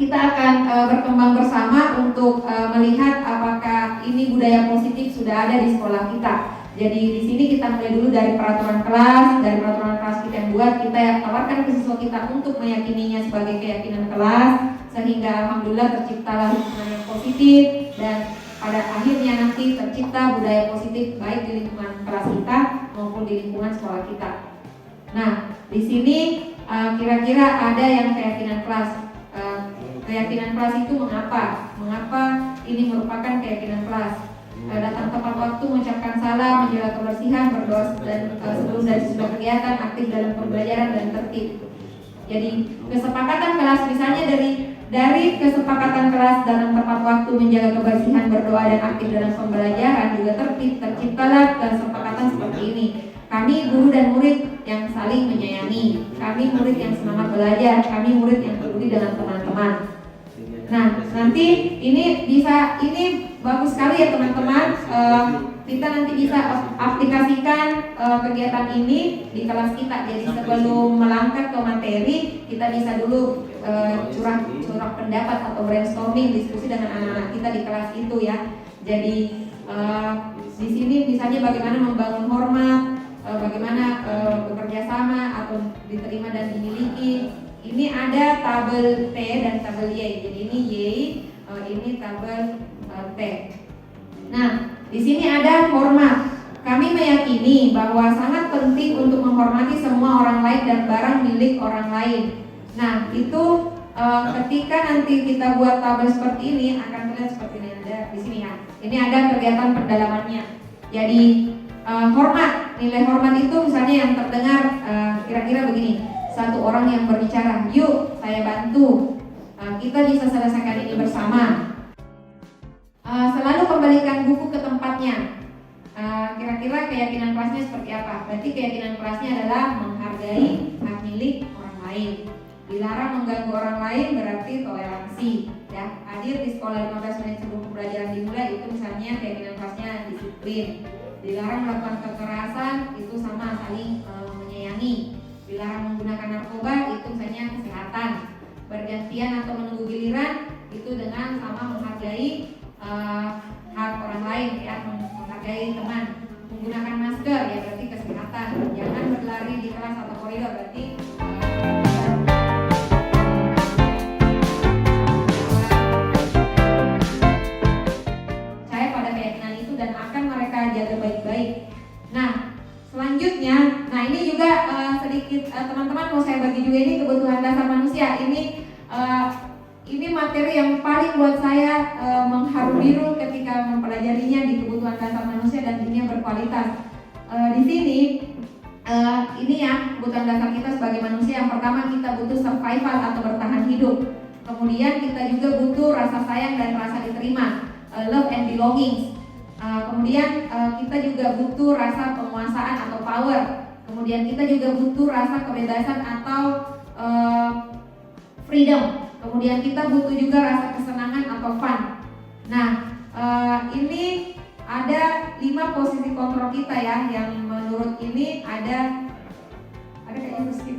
kita akan berkembang bersama untuk melihat apakah ini budaya positif sudah ada di sekolah kita. Jadi di sini kita mulai dulu dari peraturan kelas, kita yang buat, kita tawarkan ke siswa kita untuk meyakininya sebagai keyakinan kelas, sehingga alhamdulillah terciptalah lingkungan yang positif, dan pada akhirnya nanti tercipta budaya positif baik di lingkungan kelas kita maupun di lingkungan sekolah kita. Nah, di sini kira-kira ada yang keyakinan kelas. Keyakinan kelas itu mengapa? Mengapa ini merupakan keyakinan kelas? Datang tepat waktu, mengucapkan salam, menjaga kebersihan, berdoa dan sebelum dan sesudah kegiatan, aktif dalam pembelajaran dan tertib. Jadi kesepakatan kelas, misalnya dari kesepakatan kelas dalam tepat waktu, menjaga kebersihan, berdoa dan aktif dalam pembelajaran juga tertib, terciptalah kesepakatan seperti ini. Kami guru dan murid yang saling menyayangi, kami murid yang semangat belajar, kami murid yang peduli dengan teman-teman. Nah, nanti ini bagus sekali ya teman-teman. Kita nanti bisa aplikasikan kegiatan ini di kelas kita. Jadi sebelum melangkah ke materi, kita bisa dulu curah pendapat atau brainstorming, diskusi dengan anak-anak kita di kelas itu ya. Jadi di sini misalnya bagaimana membangun hormat, bagaimana bekerja sama atau diterima dan dimiliki. Ini ada tabel T dan tabel Y. Jadi ini Y, ini tabel T. Nah, di sini ada hormat. Kami meyakini bahwa sangat penting untuk menghormati semua orang lain dan barang milik orang lain. Nah, itu ketika nanti kita buat tabel seperti ini akan terlihat seperti ini, ada di sini ya. Ini ada kegiatan pendalamannya. Jadi hormat, nilai hormat itu misalnya yang terdengar kira-kira begini. Satu orang yang berbicara, yuk saya bantu, kita bisa selesaikan ini bersama. Selalu kembalikan buku ke tempatnya. Kira-kira keyakinan kelasnya seperti apa? Berarti keyakinan kelasnya adalah menghargai hak milik orang lain. Dilarang mengganggu orang lain berarti toleransi. Ya, hadir di sekolah 15 menit sebelum pembelajaran dimulai, itu misalnya keyakinan kelasnya disiplin. Dilarang melakukan kekerasan, itu sama saling menyayangi. Dilarang menggunakan narkoba, itu misalnya kesehatan. Bergantian atau menunggu giliran, itu dengan sama menghargai hak orang lain ya, menghargai teman. Menggunakan masker ya berarti kesehatan. Jangan berlari di kelas atau koridor, berarti percaya pada keyakinan itu dan akan mereka jaga baik-baik. Nah, selanjutnya, nah ini juga sedikit teman-teman mau saya bagi juga, ini kebutuhan dasar manusia. Ini materi yang paling buat saya mengharu biru ketika mempelajarinya di kebutuhan dasar manusia dan dunia berkualitas. Di sini ini ya kebutuhan dasar kita sebagai manusia. Yang pertama, kita butuh survival atau bertahan hidup. Kemudian kita juga butuh rasa sayang dan rasa diterima, love and belongings. Kemudian kita juga butuh rasa penguasaan atau power. Kemudian kita juga butuh rasa kebebasan atau freedom. Kemudian kita butuh juga rasa kesenangan atau fun. Nah, ini ada 5 posisi kontrol kita ya, yang menurut ini ada kayaknya skip.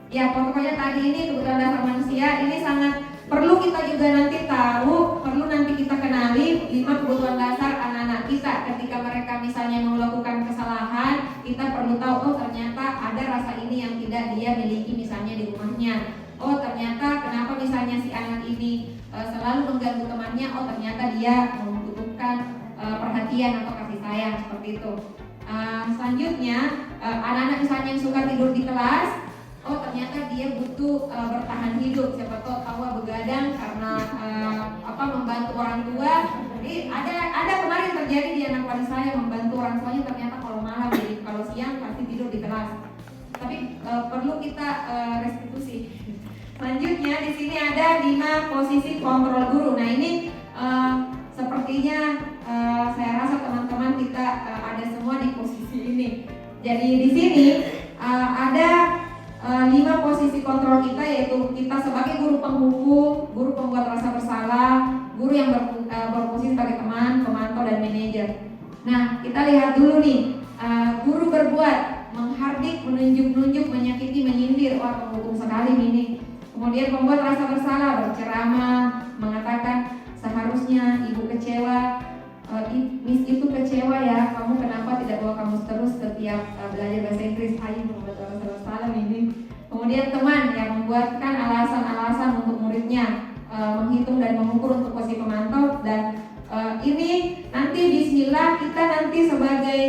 Ya, pokoknya tadi ini kebutuhan dasar manusia ini sangat perlu kita juga nanti tahu, perlu nanti kita kenali 5 kebutuhan dasar anak-anak kita. Ketika mereka misalnya melakukan kesalahan, kita perlu tahu, oh ternyata ada rasa ini yang tidak dia miliki misalnya di rumahnya. Oh ternyata kenapa misalnya si anak ini selalu mengganggu temannya, oh ternyata dia membutuhkan perhatian atau kasih sayang, seperti itu. Selanjutnya anak-anak misalnya yang suka tidur di kelas, oh ternyata dia butuh bertahan hidup, siapa tahu begadang karena membantu orang tua. Jadi ada kemarin terjadi di anak wali saya, membantu orang tuanya ternyata kalau malam, jadi kalau siang pasti tidur di kelas. Tapi perlu kita restitusi. Selanjutnya di sini ada 5 posisi kontrol guru. Nah ini sepertinya saya rasa teman-teman kita ada semua di posisi ini. Jadi di sini ada 5 posisi kontrol kita, yaitu kita sebagai guru penghukum, guru pembuat rasa bersalah, guru yang berfungsi sebagai teman, pemantau, dan manajer. Nah kita lihat dulu nih, guru berbuat, menghardik, menunjuk-nunjuk, menyakiti, menyindir. Wah penghukum sekali ini. Kemudian pembuat rasa bersalah, berceramah, mengatakan seharusnya ibu kecewa, Miss itu kecewa ya, kamu kenapa tidak bawa kamu terus setiap belajar bahasa Inggris. Ayo membuat rasa bersalah ini. Kemudian teman yang membuatkan alasan-alasan untuk muridnya, menghitung dan mengukur untuk posisi pemantau. Dan ini nanti bismillah kita nanti sebagai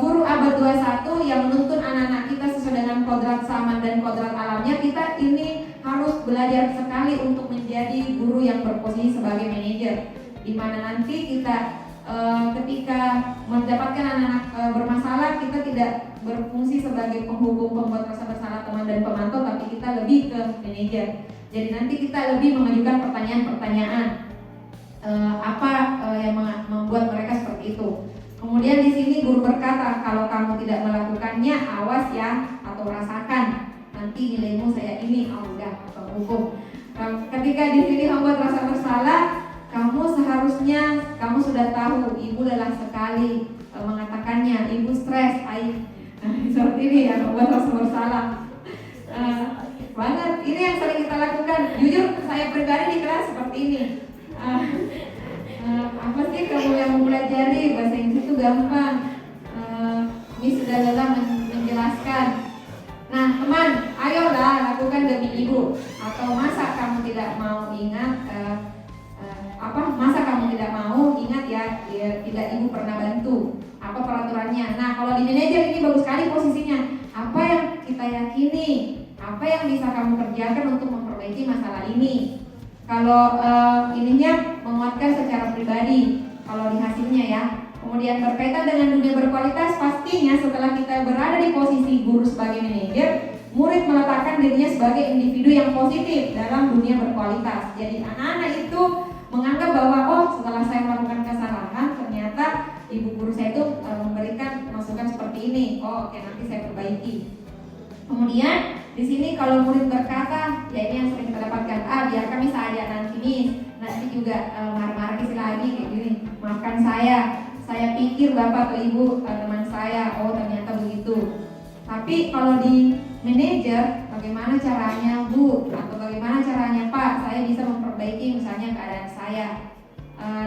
guru abad 21 yang menuntun anak-anak kita sesuai dengan kodrat zaman dan kodrat alamnya, kita ini harus belajar sekali untuk menjadi guru yang berposisi sebagai manajer, di mana nanti kita ketika mendapatkan anak-anak bermasalah, kita tidak berfungsi sebagai penghukum, pembuat rasa bersalah, teman, dan pemantau, tapi kita lebih ke manajer. Jadi nanti kita lebih mengajukan pertanyaan-pertanyaan apa yang membuat mereka seperti itu. Kemudian di sini guru berkata, kalau kamu tidak melakukannya, awas ya, atau rasakan nanti nilaimu saya ini. Udah penghukum. Ketika di sini membuat rasa bersalah, kamu seharusnya kamu sudah tahu ibu lelah sekali mengatakannya, ibu stres, seperti ini ya, membuat rasa bersalah banget. Ini yang sering kita lakukan. Jujur saya pribadi di kelas seperti ini. Apa sih kamu yang mempelajari bahasa Inggris itu gampang, ini sudah lelah menjelaskan. Nah teman, ayolah lakukan demi ibu. Atau masa kamu tidak mau ingat, masa kamu tidak mau ingat ya tidak ibu pernah bantu, apa peraturannya. Nah kalau di manajer ini bagus sekali posisinya. Apa yang kita yakini, apa yang bisa kamu kerjakan untuk memperbaiki masalah ini. Kalau ininya menguatkan secara pribadi, kalau di hasilnya ya. Kemudian berkaitan dengan dunia berkualitas, pastinya setelah kita berada di posisi guru sebagai manajer, murid meletakkan dirinya sebagai individu yang positif dalam dunia berkualitas. Jadi anak-anak itu menganggap bahwa setelah saya melakukan kesalahan, ternyata ibu guru saya itu memberikan masukan seperti ini. Oke, nanti saya perbaiki. Kemudian di sini kalau murid berkata, ya ini yang sering kita dapatkan, biar kami saja nanti Miss, nanti juga marah-marah ke lagi kayak gini. Maafkan saya pikir bapak atau ibu teman saya, ternyata begitu. Tapi kalau di manajer, bagaimana caranya Bu, atau bagaimana caranya Pak, saya bisa memperbaiki misalnya keadaan saya.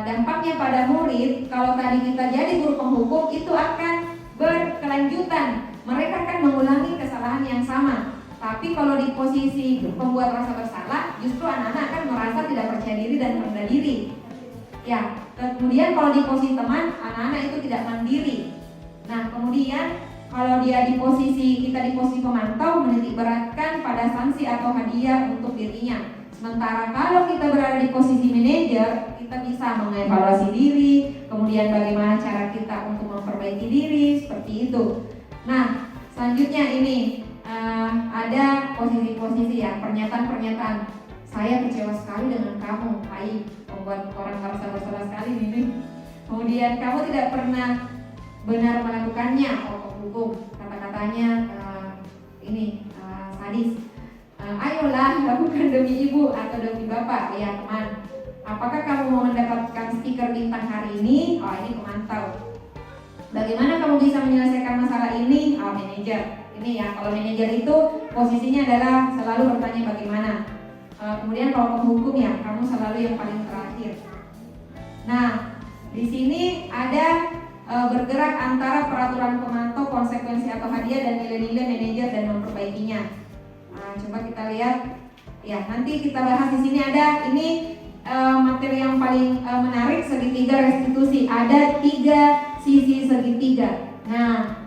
Dampaknya pada murid, kalau tadi kita jadi guru penghukum, itu akan berkelanjutan. Mereka akan mengulangi kesalahan yang sama. Tapi kalau di posisi pembuat rasa bersalah, justru anak-anak akan merasa tidak percaya diri dan rendah diri. Ya, kemudian kalau di posisi teman, anak-anak itu tidak mandiri. Nah, kemudian kalau dia di posisi, kita di posisi pemantau, menitik beratkan pada sanksi atau hadiah untuk dirinya. Sementara kalau kita berada di posisi manajer, kita bisa mengevaluasi diri, kemudian bagaimana cara kita untuk memperbaiki diri, seperti itu. Nah, selanjutnya ini ada posisi-posisi ya, pernyataan-pernyataan. saya kecewa sekali dengan kamu, hai membuat orang merasa bersalah sekali ini. Kemudian kamu tidak pernah benar melakukannya, hukum kata-katanya sadis. Ayolah lakukan demi ibu atau demi bapak, ya teman. Apakah kamu mau mendapatkan stiker bintang hari ini? Oh, ini pemantau. Bagaimana kamu bisa menyelesaikan masalah ini? Oh, manajer. Ini ya, kalau manajer itu posisinya adalah selalu bertanya bagaimana. Kemudian kalau penghukum ya, kamu selalu yang paling terakhir. Nah, di sini ada bergerak antara peraturan pemantau, konsekuensi atau hadiah dan nilai-nilai manajer dan memperbaikinya. Coba kita lihat. Ya, nanti kita bahas di sini ada ini materi yang paling menarik, segitiga restitusi. Ada 3 sisi segitiga. Nah,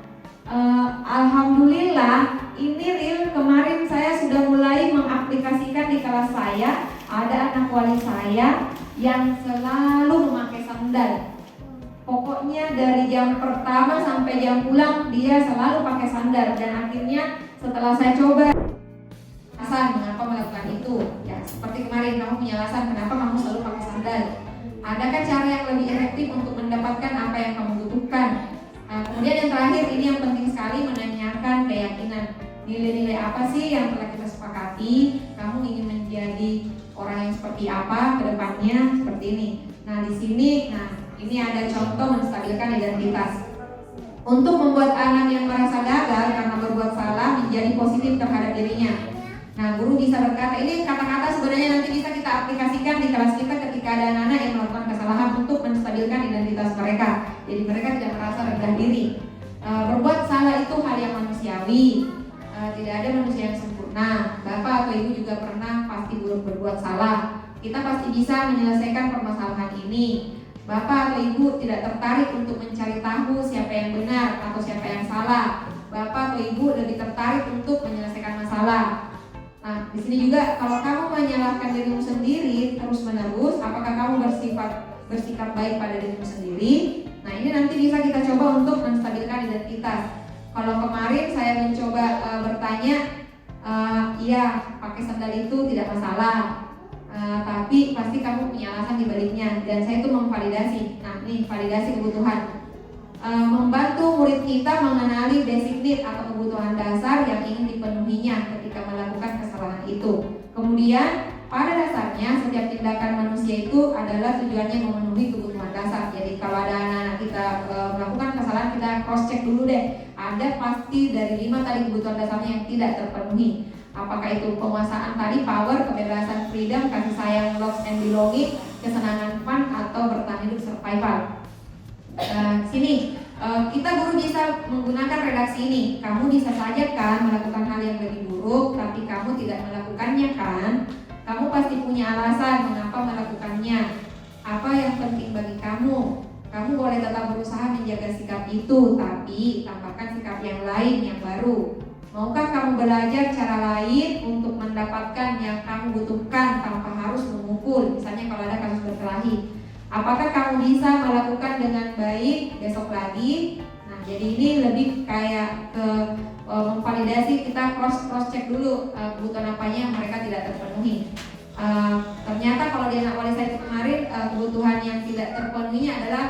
alhamdulillah ini real kemarin saya sudah mulai mengaplikasikan di kelas saya. Ada anak wali saya yang selalu memakai sandal. Pokoknya dari jam pertama sampai jam pulang dia selalu pakai sandal, dan akhirnya setelah saya coba alasan mengapa melakukan itu, ya seperti kemarin kamu punya alasan kenapa kamu selalu pakai sandal. Adakah cara yang lebih efektif untuk mendapatkan apa yang kamu butuhkan? Kemudian yang terakhir, ini yang penting sekali, menanyakan keyakinan. Nilai-nilai apa sih yang telah kita sepakati? Kamu ingin menjadi orang yang seperti apa ke depannya? Seperti ini. Nah, di sini, ini ada contoh menstabilkan identitas. Untuk membuat anak yang merasa gagal karena berbuat salah menjadi positif terhadap dirinya. Nah, guru bisa berkata, ini kata-kata sebenarnya nanti bisa kita aplikasikan di kelas kita ketika ada anak-anak yang melakukan kesalahan untuk menstabilkan identitas mereka. Jadi mereka tidak merasa rendah diri. Berbuat salah itu hal yang manusiawi. Tidak ada manusia yang sempurna. Bapak atau ibu juga pernah pasti berbuat salah. Kita pasti bisa menyelesaikan permasalahan ini. Bapak atau ibu tidak tertarik untuk mencari tahu siapa yang benar atau siapa yang salah. Bapak atau ibu lebih tertarik untuk menyelesaikan masalah. Nah, di sini juga kalau kamu menyalahkan dirimu sendiri terus-menerus, apakah kamu bersikap baik pada dirimu sendiri? Nah, ini nanti bisa kita coba untuk menstabilkan identitas. Kalau kemarin saya mencoba bertanya, iya pakai sandal itu tidak masalah, tapi pasti kamu punya alasan di baliknya, dan saya itu memvalidasi. Nah, ini validasi kebutuhan. Membantu murid kita mengenali basic need atau kebutuhan dasar yang ingin dipenuhinya ketika melakukan kesalahan itu. Kemudian pada dasarnya setiap tindakan manusia itu adalah tujuannya memenuhi kebutuhan dasar. Jadi kalau ada anak-anak kita melakukan kesalahan, kita cross check dulu deh. Ada pasti dari 5 tadi kebutuhan dasarnya yang tidak terpenuhi. Apakah itu penguasaan tadi, power, kebebasan, freedom, kasih sayang, love and belonging, kesenangan, fun, atau bertahan hidup, survival. Sini kita guru bisa menggunakan redaksi ini. Kamu bisa saja kan melakukan hal yang lebih buruk, tapi kamu tidak melakukannya kan? Kamu pasti punya alasan mengapa melakukannya. Apa yang penting bagi kamu? Kamu boleh tetap berusaha menjaga sikap itu, tapi tambahkan sikap yang lain yang baru. Maukah kamu belajar cara lain untuk mendapatkan yang kamu butuhkan tanpa harus memukul? Misalnya kalau ada kasus berkelahi. Apakah kamu bisa melakukan dengan baik besok lagi? Nah, jadi ini lebih kayak ke memvalidasi, kita cross check dulu kebutuhan apanya yang mereka tidak terpenuhi. Ternyata kalau di anak wali saya itu kemarin kebutuhan yang tidak terpenuhinya adalah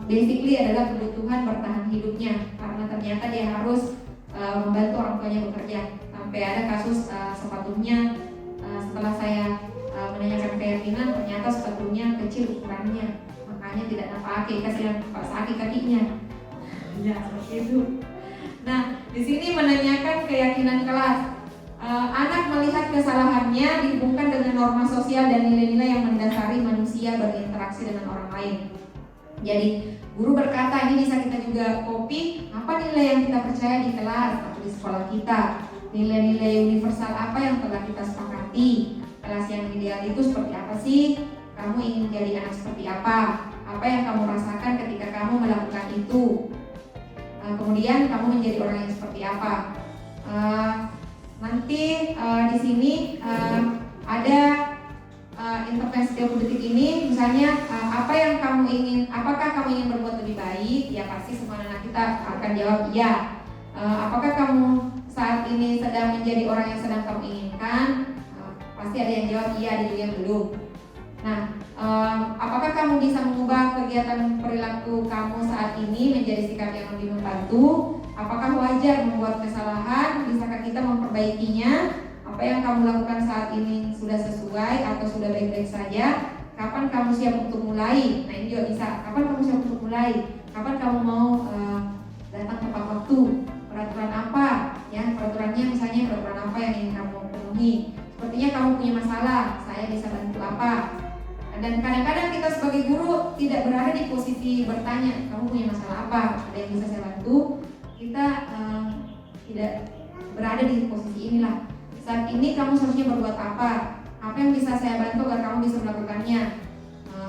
basically adalah kebutuhan bertahan hidupnya, karena ternyata dia harus membantu orang tuanya bekerja. Sampai ada kasus sepatunya setelah saya menanyakan keyakinan, ternyata sepatunya kecil ukurannya, makanya tidak pakai, kasihan Pak sakit kakinya. Ya, seperti itu. Nah, di sini menanyakan keyakinan kelas. Anak melihat kesalahannya dihubungkan dengan norma sosial dan nilai-nilai yang mendasari manusia berinteraksi dengan orang lain. Jadi, guru berkata, ini bisa kita juga copy, apa nilai yang kita percaya di kelas atau di sekolah kita. Nilai-nilai universal apa yang telah kita sepakati. Kelas yang ideal itu seperti apa sih? Kamu ingin jadi anak seperti apa? Apa yang kamu rasakan ketika kamu melakukan itu? Kemudian kamu menjadi orang yang seperti apa? Nanti di sini ada intervensi 30 detik ini, misalnya apa yang kamu ingin? Apakah kamu ingin berbuat lebih baik? Ya pasti semua anak kita akan jawab iya. Apakah kamu saat ini sedang menjadi orang yang sedang kamu inginkan? Pasti ada yang jawab iya, ada juga yang belum. Nah, apakah kamu bisa mengubah kegiatan perilaku kamu saat ini menjadi sikap yang lebih membantu? Apakah wajar membuat kesalahan? Bisakah kita memperbaikinya? Apa yang kamu lakukan saat ini sudah sesuai atau sudah baik-baik saja? Kapan kamu siap untuk mulai? Nah, ini juga bisa. Kapan kamu siap untuk mulai? Kapan kamu mau datang tepat waktu? Peraturan apa? Ya, peraturannya misalnya peraturan apa yang ingin kamu penuhi? Sepertinya kamu punya masalah, saya bisa bantu apa? Dan kadang-kadang kita sebagai guru tidak berada di posisi bertanya, kamu punya masalah apa? Ada yang bisa saya bantu? Kita tidak berada di posisi inilah. Saat ini kamu seharusnya berbuat apa? Apa yang bisa saya bantu agar kamu bisa melakukannya?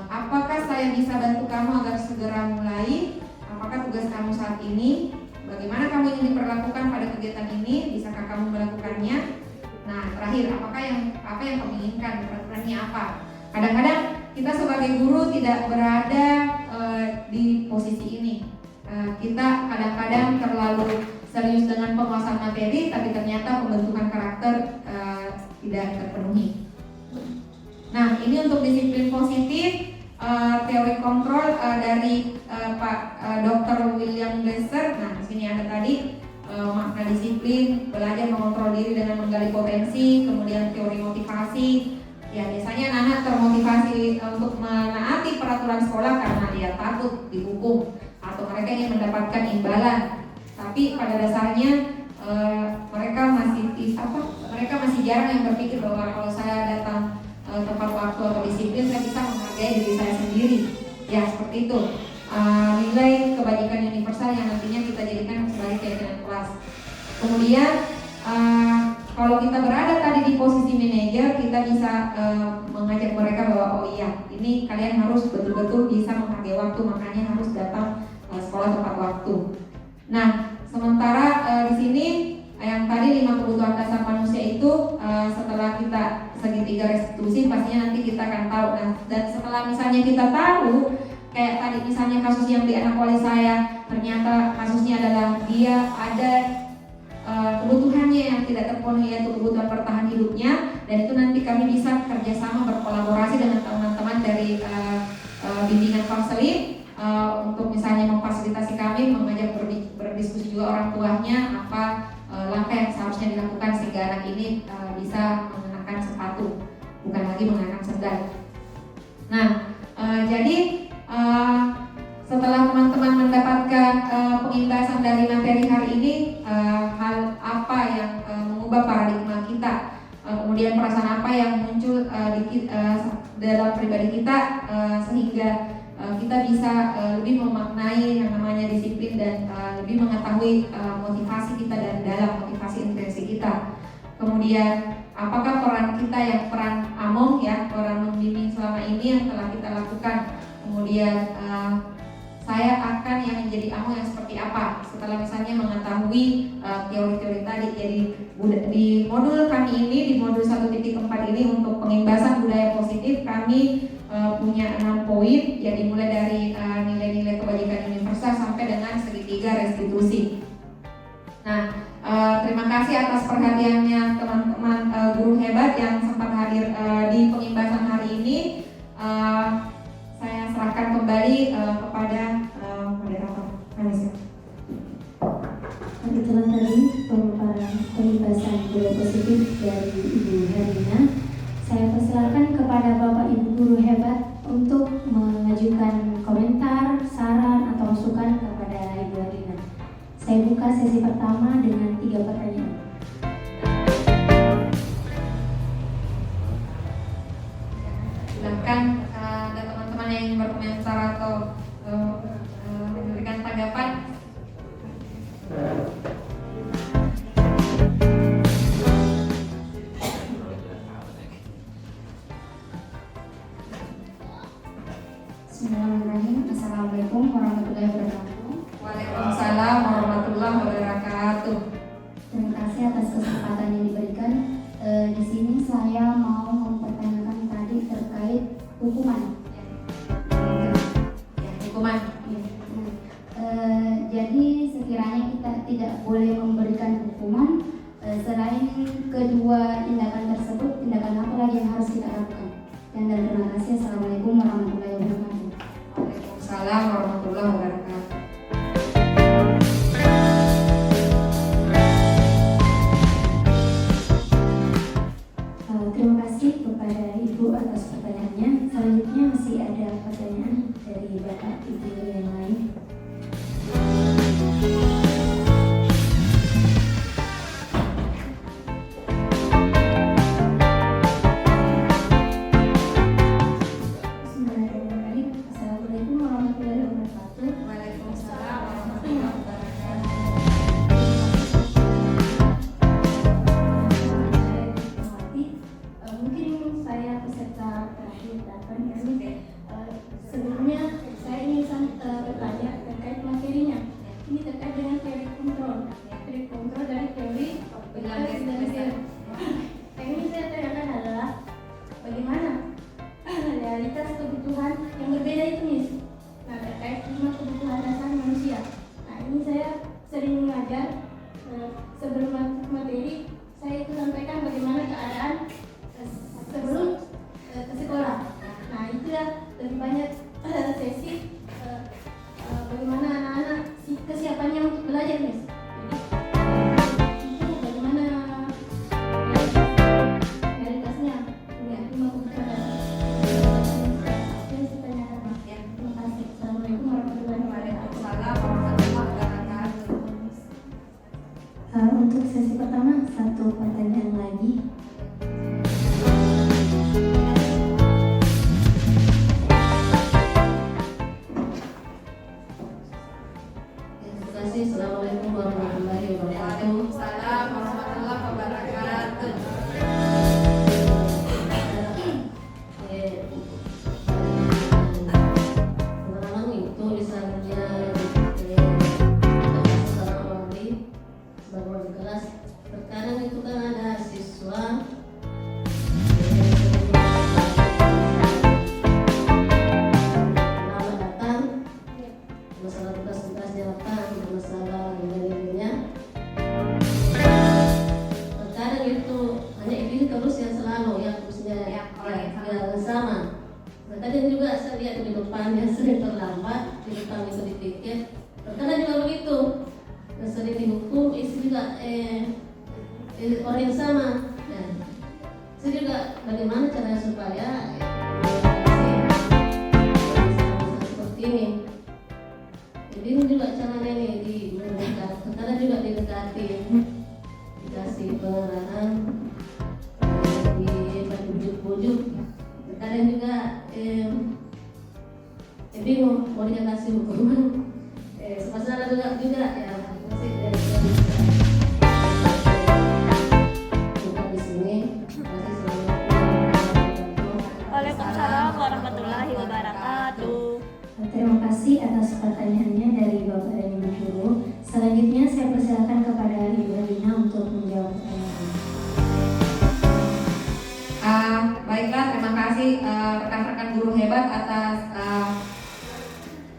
Apakah saya bisa bantu kamu agar segera mulai? Apakah tugas kamu saat ini? Bagaimana kamu ingin diperlakukan pada kegiatan ini? Bisakah kamu melakukannya? Nah, terakhir, apa yang kamu inginkan? Peraturannya apa? Kadang-kadang kita sebagai guru tidak berada di posisi ini. Kita kadang-kadang terlalu serius dengan penguasaan materi, tapi ternyata pembentukan karakter tidak terpenuhi. Nah, ini untuk disiplin positif, teori kontrol dari Pak Dr. William Glasser. Nah, di sini ada tadi makna disiplin, belajar mengontrol diri dengan menggali potensi, kemudian teori motivasi. Ya, biasanya anak-anak termotivasi untuk menaati peraturan sekolah karena dia takut dihukum atau mereka ingin mendapatkan imbalan. Tapi pada dasarnya mereka masih jarang yang berpikir bahwa kalau saya datang tepat waktu atau disiplin, saya bisa menghargai diri saya sendiri. Ya, seperti itu. Nilai kebajikan universal yang nantinya kita jadikan sebagai keyakinan kelas. Kemudian kalau kita berada tadi di posisi manajer, kita bisa mengajak mereka bahwa oh iya, ini kalian harus betul-betul bisa menghargai waktu, makanya harus datang sekolah tepat waktu. Nah, sementara di sini yang tadi 5 kebutuhan dasar manusia itu setelah kita segitiga restitusi pastinya nanti kita akan tahu. Nah, dan setelah misalnya kita tahu, kayak tadi misalnya kasus yang di anak wali saya, ternyata kasusnya adalah dia ada kebutuhannya yang tidak terpenuhi, yaitu kebutuhan bertahan hidupnya, dan itu nanti kami bisa kerjasama berkolaborasi dengan teman-teman dari bimbingan konseling untuk misalnya memfasilitasi kami, mengajak berdiskusi juga orang tuanya apa langkah yang seharusnya dilakukan sehingga anak ini bisa mengenakan sepatu, bukan lagi mengenakan sendal. Nah, jadi setelah teman-teman mendapatkan pengimbasan dari materi hari ini, hal apa yang mengubah paradigma kita, kemudian perasaan apa yang muncul dalam pribadi kita sehingga kita bisa lebih memaknai yang namanya disiplin dan lebih mengetahui motivasi kita dan dalam motivasi intrinsik kita. Kemudian apakah peran kita yang peran among ya, peran membimbing selama ini yang telah kita lakukan. Kemudian saya akan yang menjadi among yang seperti apa setelah misalnya mengetahui teori-teori tadi. Jadi di modul kami ini, di modul 1.4 ini untuk pengimbasan budaya positif, kami punya 6 poin, ya dimulai dari nilai-nilai kebajikan universal sampai dengan segitiga restitusi. Nah, terima kasih atas perhatiannya teman-teman guru hebat yang sempat hadir di pengimbasan hari ini. Saya serahkan kembali kepada moderator Vanessa. Itulah tadi pemaparan pembahasan budaya positif dari Ibu Herlina. Saya persilakan kepada Bapak Ibu guru hebat untuk mengajukan komentar, saran atau masukan kepada Ibu Herlina. Saya buka sesi pertama dengan 3 pertanyaan. Silakan ada teman-teman yang ingin berkomentar atau memberikan tanggapan. Bismillahirrahmanirrahim. Assalamualaikum warahmatullahi wabarakatuh. Waalaikumsalam warahmatullahi wabarakatuh. Terima kasih atas kesempatan yang diberikan. Di sini saya mau mempertanyakan tadi terkait hukuman. Hukuman. Jadi sekiranya kita tidak boleh memberikan hukuman selain kedua tindakan tersebut, tindakan apa lagi yang harus kita lakukan. Dan terima kasih. Assalamualaikum warahmatullahi wabarakatuh. Waalaikumsalam warahmatullahi wabarakatuh. Terima kasih kepada Ibu atas pertanyaannya. Selanjutnya masih ada pertanyaan dari Bapak Ibu yang lain. Bismillahirrahmanirrahim. Assalamualaikum warahmatullahi wabarakatuh. Waalaikumsalam warahmatullahi wabarakatuh. Mungkin saya peserta terakhir datang ya. Sebelumnya saya ingin bertanya terkait materinya. Ini terkait dengan teori kontrol dari teori vektor dan teori. Yang ingin saya tanyakan adalah bagaimana realitas kebutuhan yang berbeda itu nih. Nah, terkait dengan kebutuhan dasar manusia. Nah, ini saya sering mengajar sebelum materi saya itu sampaikan bagaimana keadaan sebelum ke sekolah. Nah, itulah lebih banyak sesi bagaimana anak-anak kesiapannya untuk belajar, Miss. Itu bagaimana realitasnya memang kebutuhan dasar. Saya tanyakan, Mas. Terima kasih. Assalamualaikum warahmatullahi wabarakatuh. Waalaikumsalam warahmatullahi wabarakatuh. Untuk sesi pertama, satu pertanyaan lagi. Terima kasih. Assalamualaikum warahmatullahi wabarakatuh. Waalaikumsalam warahmatullahi wabarakatuh. Pengalaman itu misalnya seorang wali sebagai wali kelas, terkadang itu kan ada siswa lama datang, masalah tugas-tugasnya datang, masalah nilai-nilainya. Terkadang itu hanya ini terus yang selalu yang terusnya yang sama. Terkadang juga saya lihat di depannya sering terlambat, di depan itu dipikir. Terkadang juga begitu, sering dihukum, isi juga orang yang sama. Nah, saya juga bagaimana caranya supaya seperti ini. Jadi ini juga caranya ini dimenangkan. Terkadang juga didekati, dikasih pengarahan, dibujuk-bujuk. Terkadang juga bingung mau dikasih hukuman. Masalah juga ya masih bukan di sini. Waalaikumsalam warahmatullahi wabarakatuh. Terima kasih atas pertanyaannya dari Bapak dan Ibu Guru. Selanjutnya saya persilakan kepada Ibu Alina untuk menjawab pertanyaan. Baiklah, terima kasih rekan-rekan guru hebat atas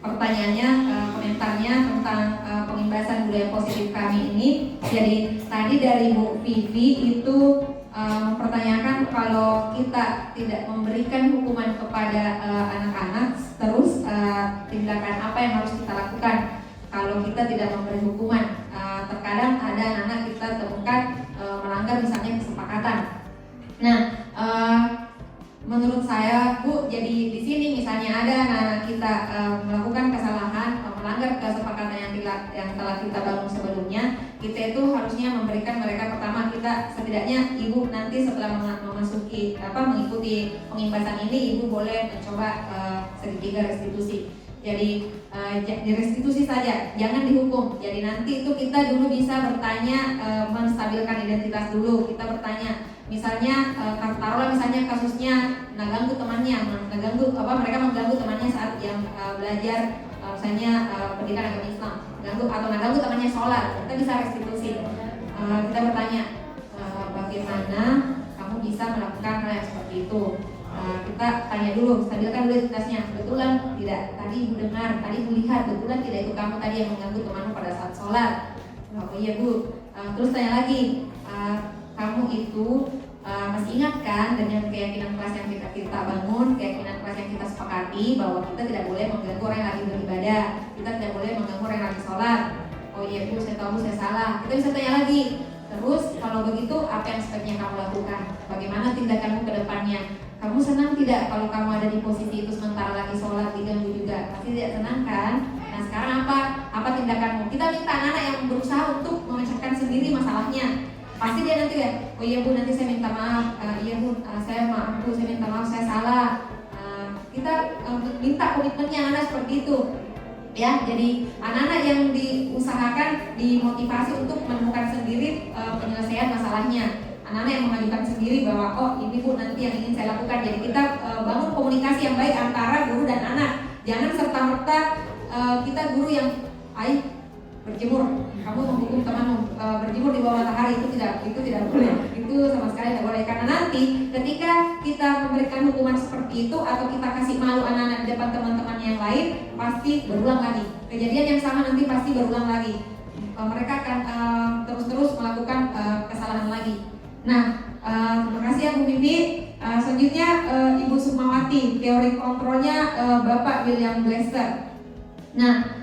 pertanyaannya, komentarnya tentang pengimbasan budaya positif kami ini. Jadi tadi dari Bu Vivi itu mempertanyakan kalau kita tidak memberikan hukuman kepada anak-anak, terus tindakan apa yang harus kita lakukan kalau kita tidak memberi hukuman. Terkadang ada anak-anak kita temukan melanggar misalnya kesepakatan. Nah, menurut saya Bu, jadi di sini misalnya ada anak-anak kita melakukan kesalahan, melanggar kesepakatan yang telah kita bangun sebelumnya, kita itu harusnya memberikan mereka, pertama kita setidaknya ibu nanti setelah mengikuti pengimbasan ini, ibu boleh mencoba segitiga restitusi. Jadi direstitusi saja, jangan dihukum. Jadi nanti itu kita dulu bisa bertanya, menstabilkan identitas dulu. Kita bertanya, misalnya taruhlah misalnya kasusnya mengganggu temannya, mereka mengganggu temannya saat yang belajar misalnya pendidikan agama Islam, mengganggu temannya sholat, kita bisa restitusi. Kita bertanya, bagaimana kamu bisa melakukan hal yang seperti itu? Kita tanya dulu, stabilkan dulu identitasnya. Betulan tidak? Tadi ibu dengar, tadi ibu lihat, betulan tidak itu kamu tadi yang mengganggu temanmu pada saat sholat? Oh iya Bu. Terus tanya lagi, kamu itu masih ingat kan dengan keyakinan kelas yang kita bangun, keyakinan kelas yang kita sepakati bahwa kita tidak boleh mengganggu orang yang lagi beribadah, kita tidak boleh mengganggu orang yang lagi sholat. Oh iya Bu, saya tahu Bu, saya salah. Kita bisa tanya lagi. Terus kalau begitu apa yang sebaiknya kamu lakukan? Bagaimana tindakanmu ke depannya? Kamu senang tidak kalau kamu ada di posisi itu sementara lagi sholat diganggu juga? Pasti tidak senang kan? Nah sekarang apa tindakanmu? Kita minta anak-anak yang berusaha untuk memecahkan sendiri masalahnya. Pasti dia nanti ya, oh iya Bu nanti saya minta maaf, iya Bu saya maaf Bu, saya minta maaf saya salah. Kita minta komitmennya anak seperti itu. Ya, jadi anak-anak yang diusahakan dimotivasi untuk menemukan sendiri penyelesaian masalahnya. Anak-anak yang mengajukan sendiri bahwa oh ini Bu nanti yang ingin saya lakukan. Jadi kita bangun komunikasi yang baik antara guru dan anak. Jangan serta-merta kita guru yang berjemur, kamu menghukum temanmu berjemur di bawah matahari, itu tidak boleh, itu sama sekali tidak boleh. Karena nanti ketika kita memberikan hukuman seperti itu atau kita kasih malu anak-anak di depan teman-teman yang lain, pasti berulang lagi kejadian yang sama, nanti pasti berulang lagi. Mereka akan terus-terus melakukan kesalahan lagi. Nah, terima kasih ya Bu Bibi. Selanjutnya Ibu Sukmawati, teori kontrolnya Bapak William Glasser. Nah,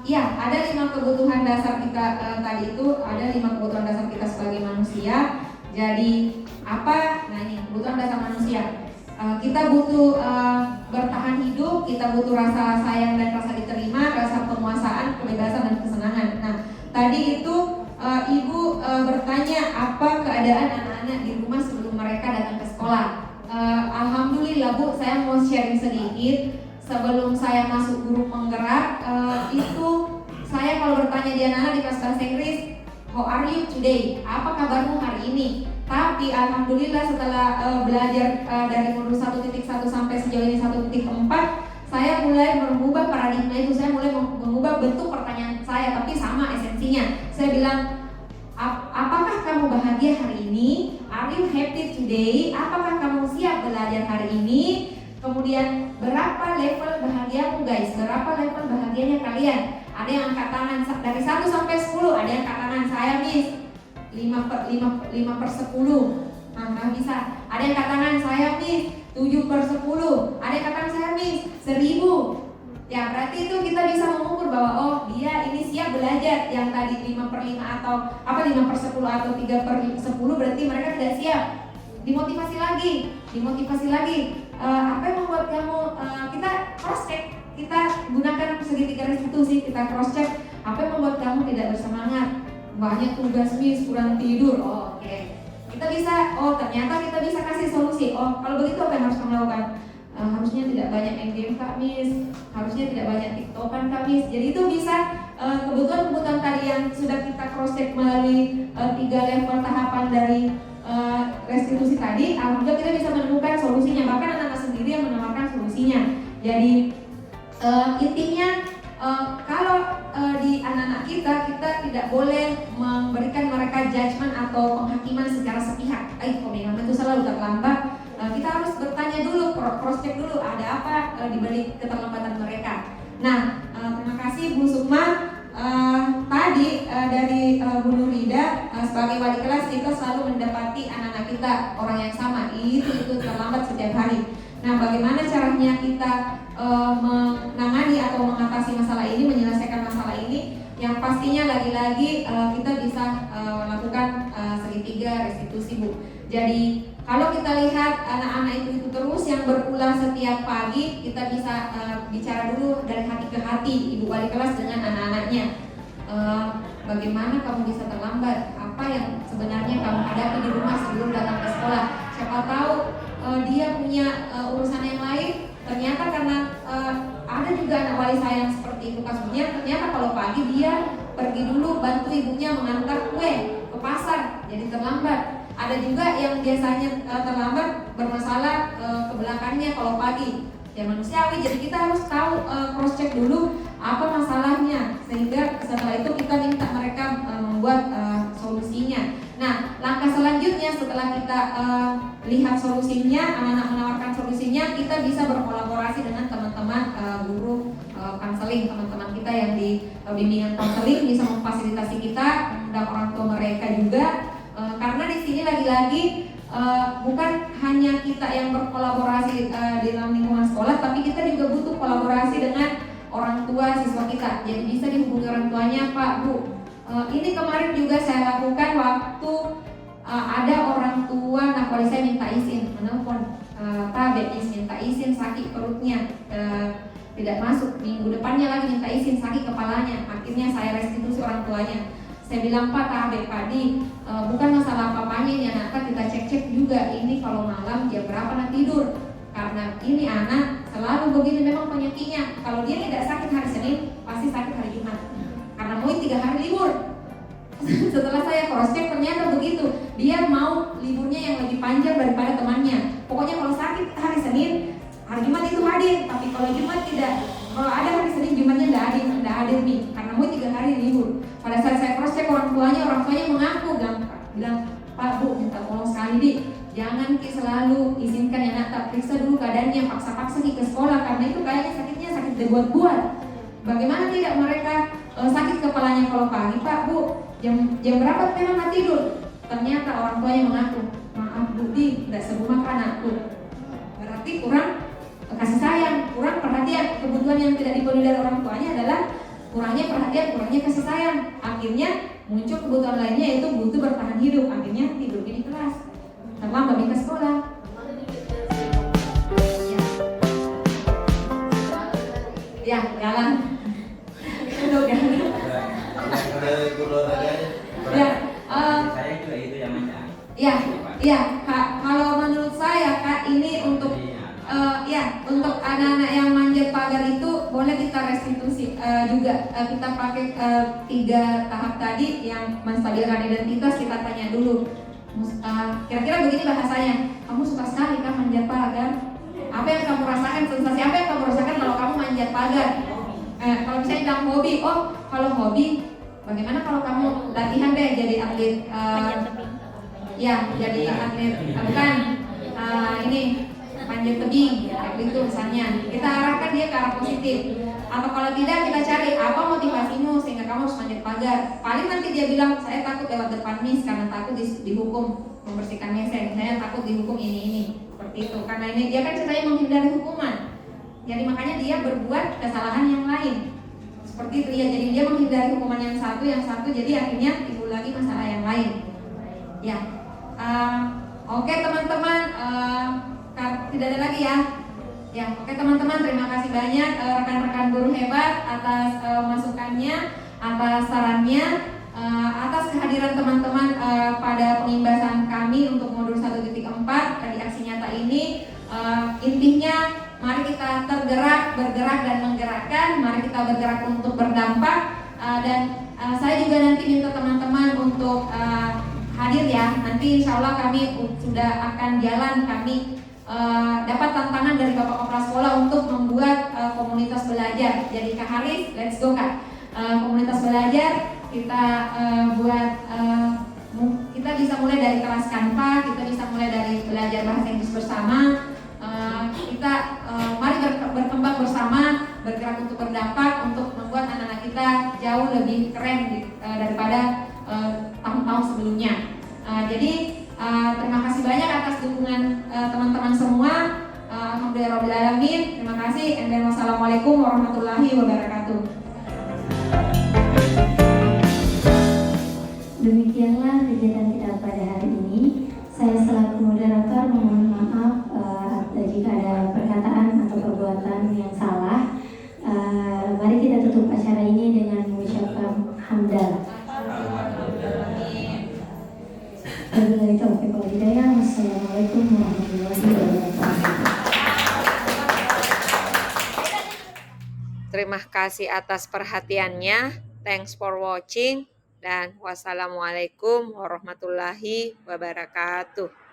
ya, ada 5 kebutuhan dasar kita tadi itu, ada 5 kebutuhan dasar kita sebagai manusia. Jadi apa? Nah ini kebutuhan dasar manusia. Kita butuh bertahan hidup, kita butuh rasa sayang dan rasa diterima, rasa penguasaan, kebebasan dan kesenangan. Nah tadi itu Ibu bertanya apa keadaan anak-anak di rumah sebelum mereka datang ke sekolah. Alhamdulillah Bu, saya mau sharing sedikit. Sebelum saya masuk guru penggerak, itu saya kalau bertanya di anak-anak di kelas bahasa Inggris, how are you today? Apa kabarmu hari ini? Tapi alhamdulillah setelah belajar dari modul 1.1 sampai sejauh ini 1.4, saya mulai mengubah paradigma itu. Saya mulai mengubah bentuk pertanyaan saya, tapi sama esensinya. Saya bilang, apakah kamu bahagia hari ini? Are you happy today? Apakah kamu siap belajar hari ini? Kemudian berapa level bahagiamu guys? Berapa level bahagianya kalian? Ada yang angkat tangan dari 1 sampai 10. Ada yang angkat tangan saya Miss 5/10. Nah bisa. Ada yang angkat tangan saya Miss 7/10. Ada yang angkat tangan saya Miss 1000. Ya berarti itu kita bisa mengukur bahwa oh dia ini siap belajar. Yang tadi 5/5 atau 5/10 atau 3/10 berarti mereka tidak siap. Dimotivasi lagi. Apa yang membuat kamu kita cross check, kita gunakan segitiga restitusi, kita cross check apa yang membuat kamu tidak bersemangat, banyak tugas Miss, kurang tidur. Oke. Kita bisa, ternyata kita bisa kasih solusi. Kalau begitu apa yang harus kamu lakukan? Harusnya tidak banyak main game Kak Miss, harusnya tidak banyak tiktokan Kak Miss. Jadi itu bisa kebutuhan-kebutuhan tadi yang sudah kita cross check melalui 3 level tahapan dari restitusi tadi, alhamdulillah kita bisa menemukan solusinya, bahkan anak-anak sendiri yang menawarkan solusinya. Jadi intinya kalau di anak-anak kita tidak boleh memberikan mereka judgement atau penghakiman secara sepihak. Komitmen itu selalu terlambat. Kita harus bertanya dulu, cross check dulu ada apa di balik keterlambatan mereka. Nah, terima kasih Bu Sukma. Tadi dari Bu Nurida, sebagai wali kelas kita selalu mendapati anak-anak kita orang yang sama, itu terlambat setiap hari. Nah, bagaimana caranya kita menangani atau mengatasi masalah ini, menyelesaikan masalah ini? Yang pastinya lagi-lagi kita bisa lakukan segitiga restitusi Bu. Jadi kalau kita lihat anak-anak itu terus yang berulang setiap pagi, kita bisa bicara dulu dari hati ke hati ibu wali kelas dengan anak-anaknya. Bagaimana kamu bisa terlambat? Apa yang sebenarnya kamu hadapi di rumah sebelum datang ke sekolah? Siapa tahu dia punya urusan yang lain. Ternyata karena ada juga anak wali saya yang seperti itu kasusnya. Ternyata kalau pagi dia pergi dulu bantu ibunya mengantar kue ke pasar, jadi terlambat. Ada juga yang biasanya terlambat bermasalah ke belakangnya kalau pagi. Ya manusiawi, jadi kita harus tahu cross check dulu apa masalahnya, sehingga setelah itu kita minta mereka membuat solusinya. Nah, langkah selanjutnya setelah kita lihat solusinya, anak-anak menawarkan solusinya, kita bisa berkolaborasi dengan teman-teman guru konseling, teman-teman kita yang di bimbingan konseling bisa memfasilitasi kita dan orang tua mereka juga. Karena di sini lagi-lagi bukan hanya kita yang berkolaborasi di dalam lingkungan sekolah, tapi kita juga butuh kolaborasi dengan orang tua siswa kita. Jadi bisa dihubungi orang tuanya, Pak, Bu. Ini kemarin juga saya lakukan waktu ada orang tua nakwali saya minta izin menelpon, Pak Betis minta izin sakit perutnya, tidak masuk, minggu depannya lagi minta izin sakit kepalanya. Akhirnya saya restitusi orang tuanya. Saya bilang, Pak, Pak Di, bukan masalah apa-apanya ini anak, kita cek-cek juga ini kalau malam jam berapa nak tidur. Karena ini anak selalu begini memang penyakitnya. Kalau dia tidak sakit hari Senin, pasti sakit hari Jumat. Karena mau 3 hari libur. Setelah saya cross check ternyata begitu. Dia mau liburnya yang lebih panjang daripada temannya. Pokoknya kalau sakit hari Senin, hari Jumat itu hadir. Tapi kalau Jumat tidak. Kalau ada hari Senin, Jumatnya tidak hadir nih. Karena mau 3 hari libur. Pada saat saya cross check orang tuanya mengaku bilang, Pak, Bu, minta tolong sekali Di, jangan selalu izinkan ya nak, periksa dulu keadaannya, paksa-paksa ke sekolah karena itu kayaknya sakitnya sakit dibuat-buat. Bagaimana tidak mereka sakit kepalanya kalau pagi, Pak, Bu, jam berapa memang nggak tidur? Ternyata orang tuanya mengaku, maaf Bu Di, tidak semua anakku. Berarti kurang kasih sayang, kurang perhatian. Kebutuhan yang tidak dipenuhi dari orang tuanya adalah kurangnya perhatian, kurangnya kasih sayang. Akhirnya muncul kebutuhan lainnya yaitu butuh bertahan hidup. Akhirnya tidur di kelas, terlambat ke sekolah. Ya, jalan. Udah jalan. Ya, saya juga itu yang macam. Ya, Kak, kalau menurut saya Kak ini untuk untuk anak-anak yang manjat pagar itu boleh kita restitusi juga. Kita pakai 3 tahap tadi yang menstabilkan identitas. Kita tanya dulu, kira-kira begini bahasanya, kamu suka sekali kan manjat pagar? Apa yang kamu rasakan, sensasi apa yang kamu rasakan kalau kamu manjat pagar? Kalau misalnya bilang hobi, oh kalau hobi, bagaimana kalau kamu latihan deh jadi atlet? Jadi atlet bukan ini panjat tebing, kayak gitu misalnya. Kita arahkan dia ke arah positif. Atau kalau tidak, kita cari apa motivasimu sehingga kamu harus manjat pagar. Paling nanti dia bilang, saya takut lewat depan Miss karena takut dihukum membersihkan meja. Saya takut dihukum ini. Seperti itu. Karena ini dia kan ceritanya menghindari hukuman. Jadi makanya dia berbuat kesalahan yang lain. Seperti itu ya. Jadi dia menghindari hukuman yang satu, jadi akhirnya timbul lagi masalah yang lain. Ya. Oke teman-teman. Tidak ada lagi ya. Oke teman-teman, terima kasih banyak rekan-rekan guru hebat atas masukannya, atas sarannya, atas kehadiran teman-teman pada pengimbasan kami untuk modul 1.4 di aksi nyata ini. Intinya mari kita bergerak dan menggerakkan, mari kita bergerak untuk berdampak, dan saya juga nanti minta teman-teman untuk hadir ya. Nanti insya Allah kami sudah akan jalan, kami dapat tantangan dari Bapak Kepala Sekolah untuk membuat komunitas belajar. Jadi Kak Haris, let's go Kak. Komunitas belajar kita buat, kita bisa mulai dari kelas Canva, kita bisa mulai dari belajar bahasa Inggris bersama. Kita mari berkembang bersama, bergerak untuk berdampak, untuk membuat anak-anak kita jauh lebih keren daripada tahun-tahun sebelumnya. Jadi terima kasih banyak atas dukungan teman-teman semua. Alhamdulillahirobbilalamin. Terima kasih. Dan wassalamualaikum warahmatullahi wabarakatuh. Demikianlah kegiatan kita pada hari ini. Saya selaku moderator mohon maaf jika ada perkataan atau perbuatan yang salah. Mari kita tutup acara ini dengan mengucapkan hamdalah. Wassalamualaikum warahmatullahi wabarakatuh. Terima kasih atas perhatiannya. Thanks for watching dan wassalamualaikum warahmatullahi wabarakatuh.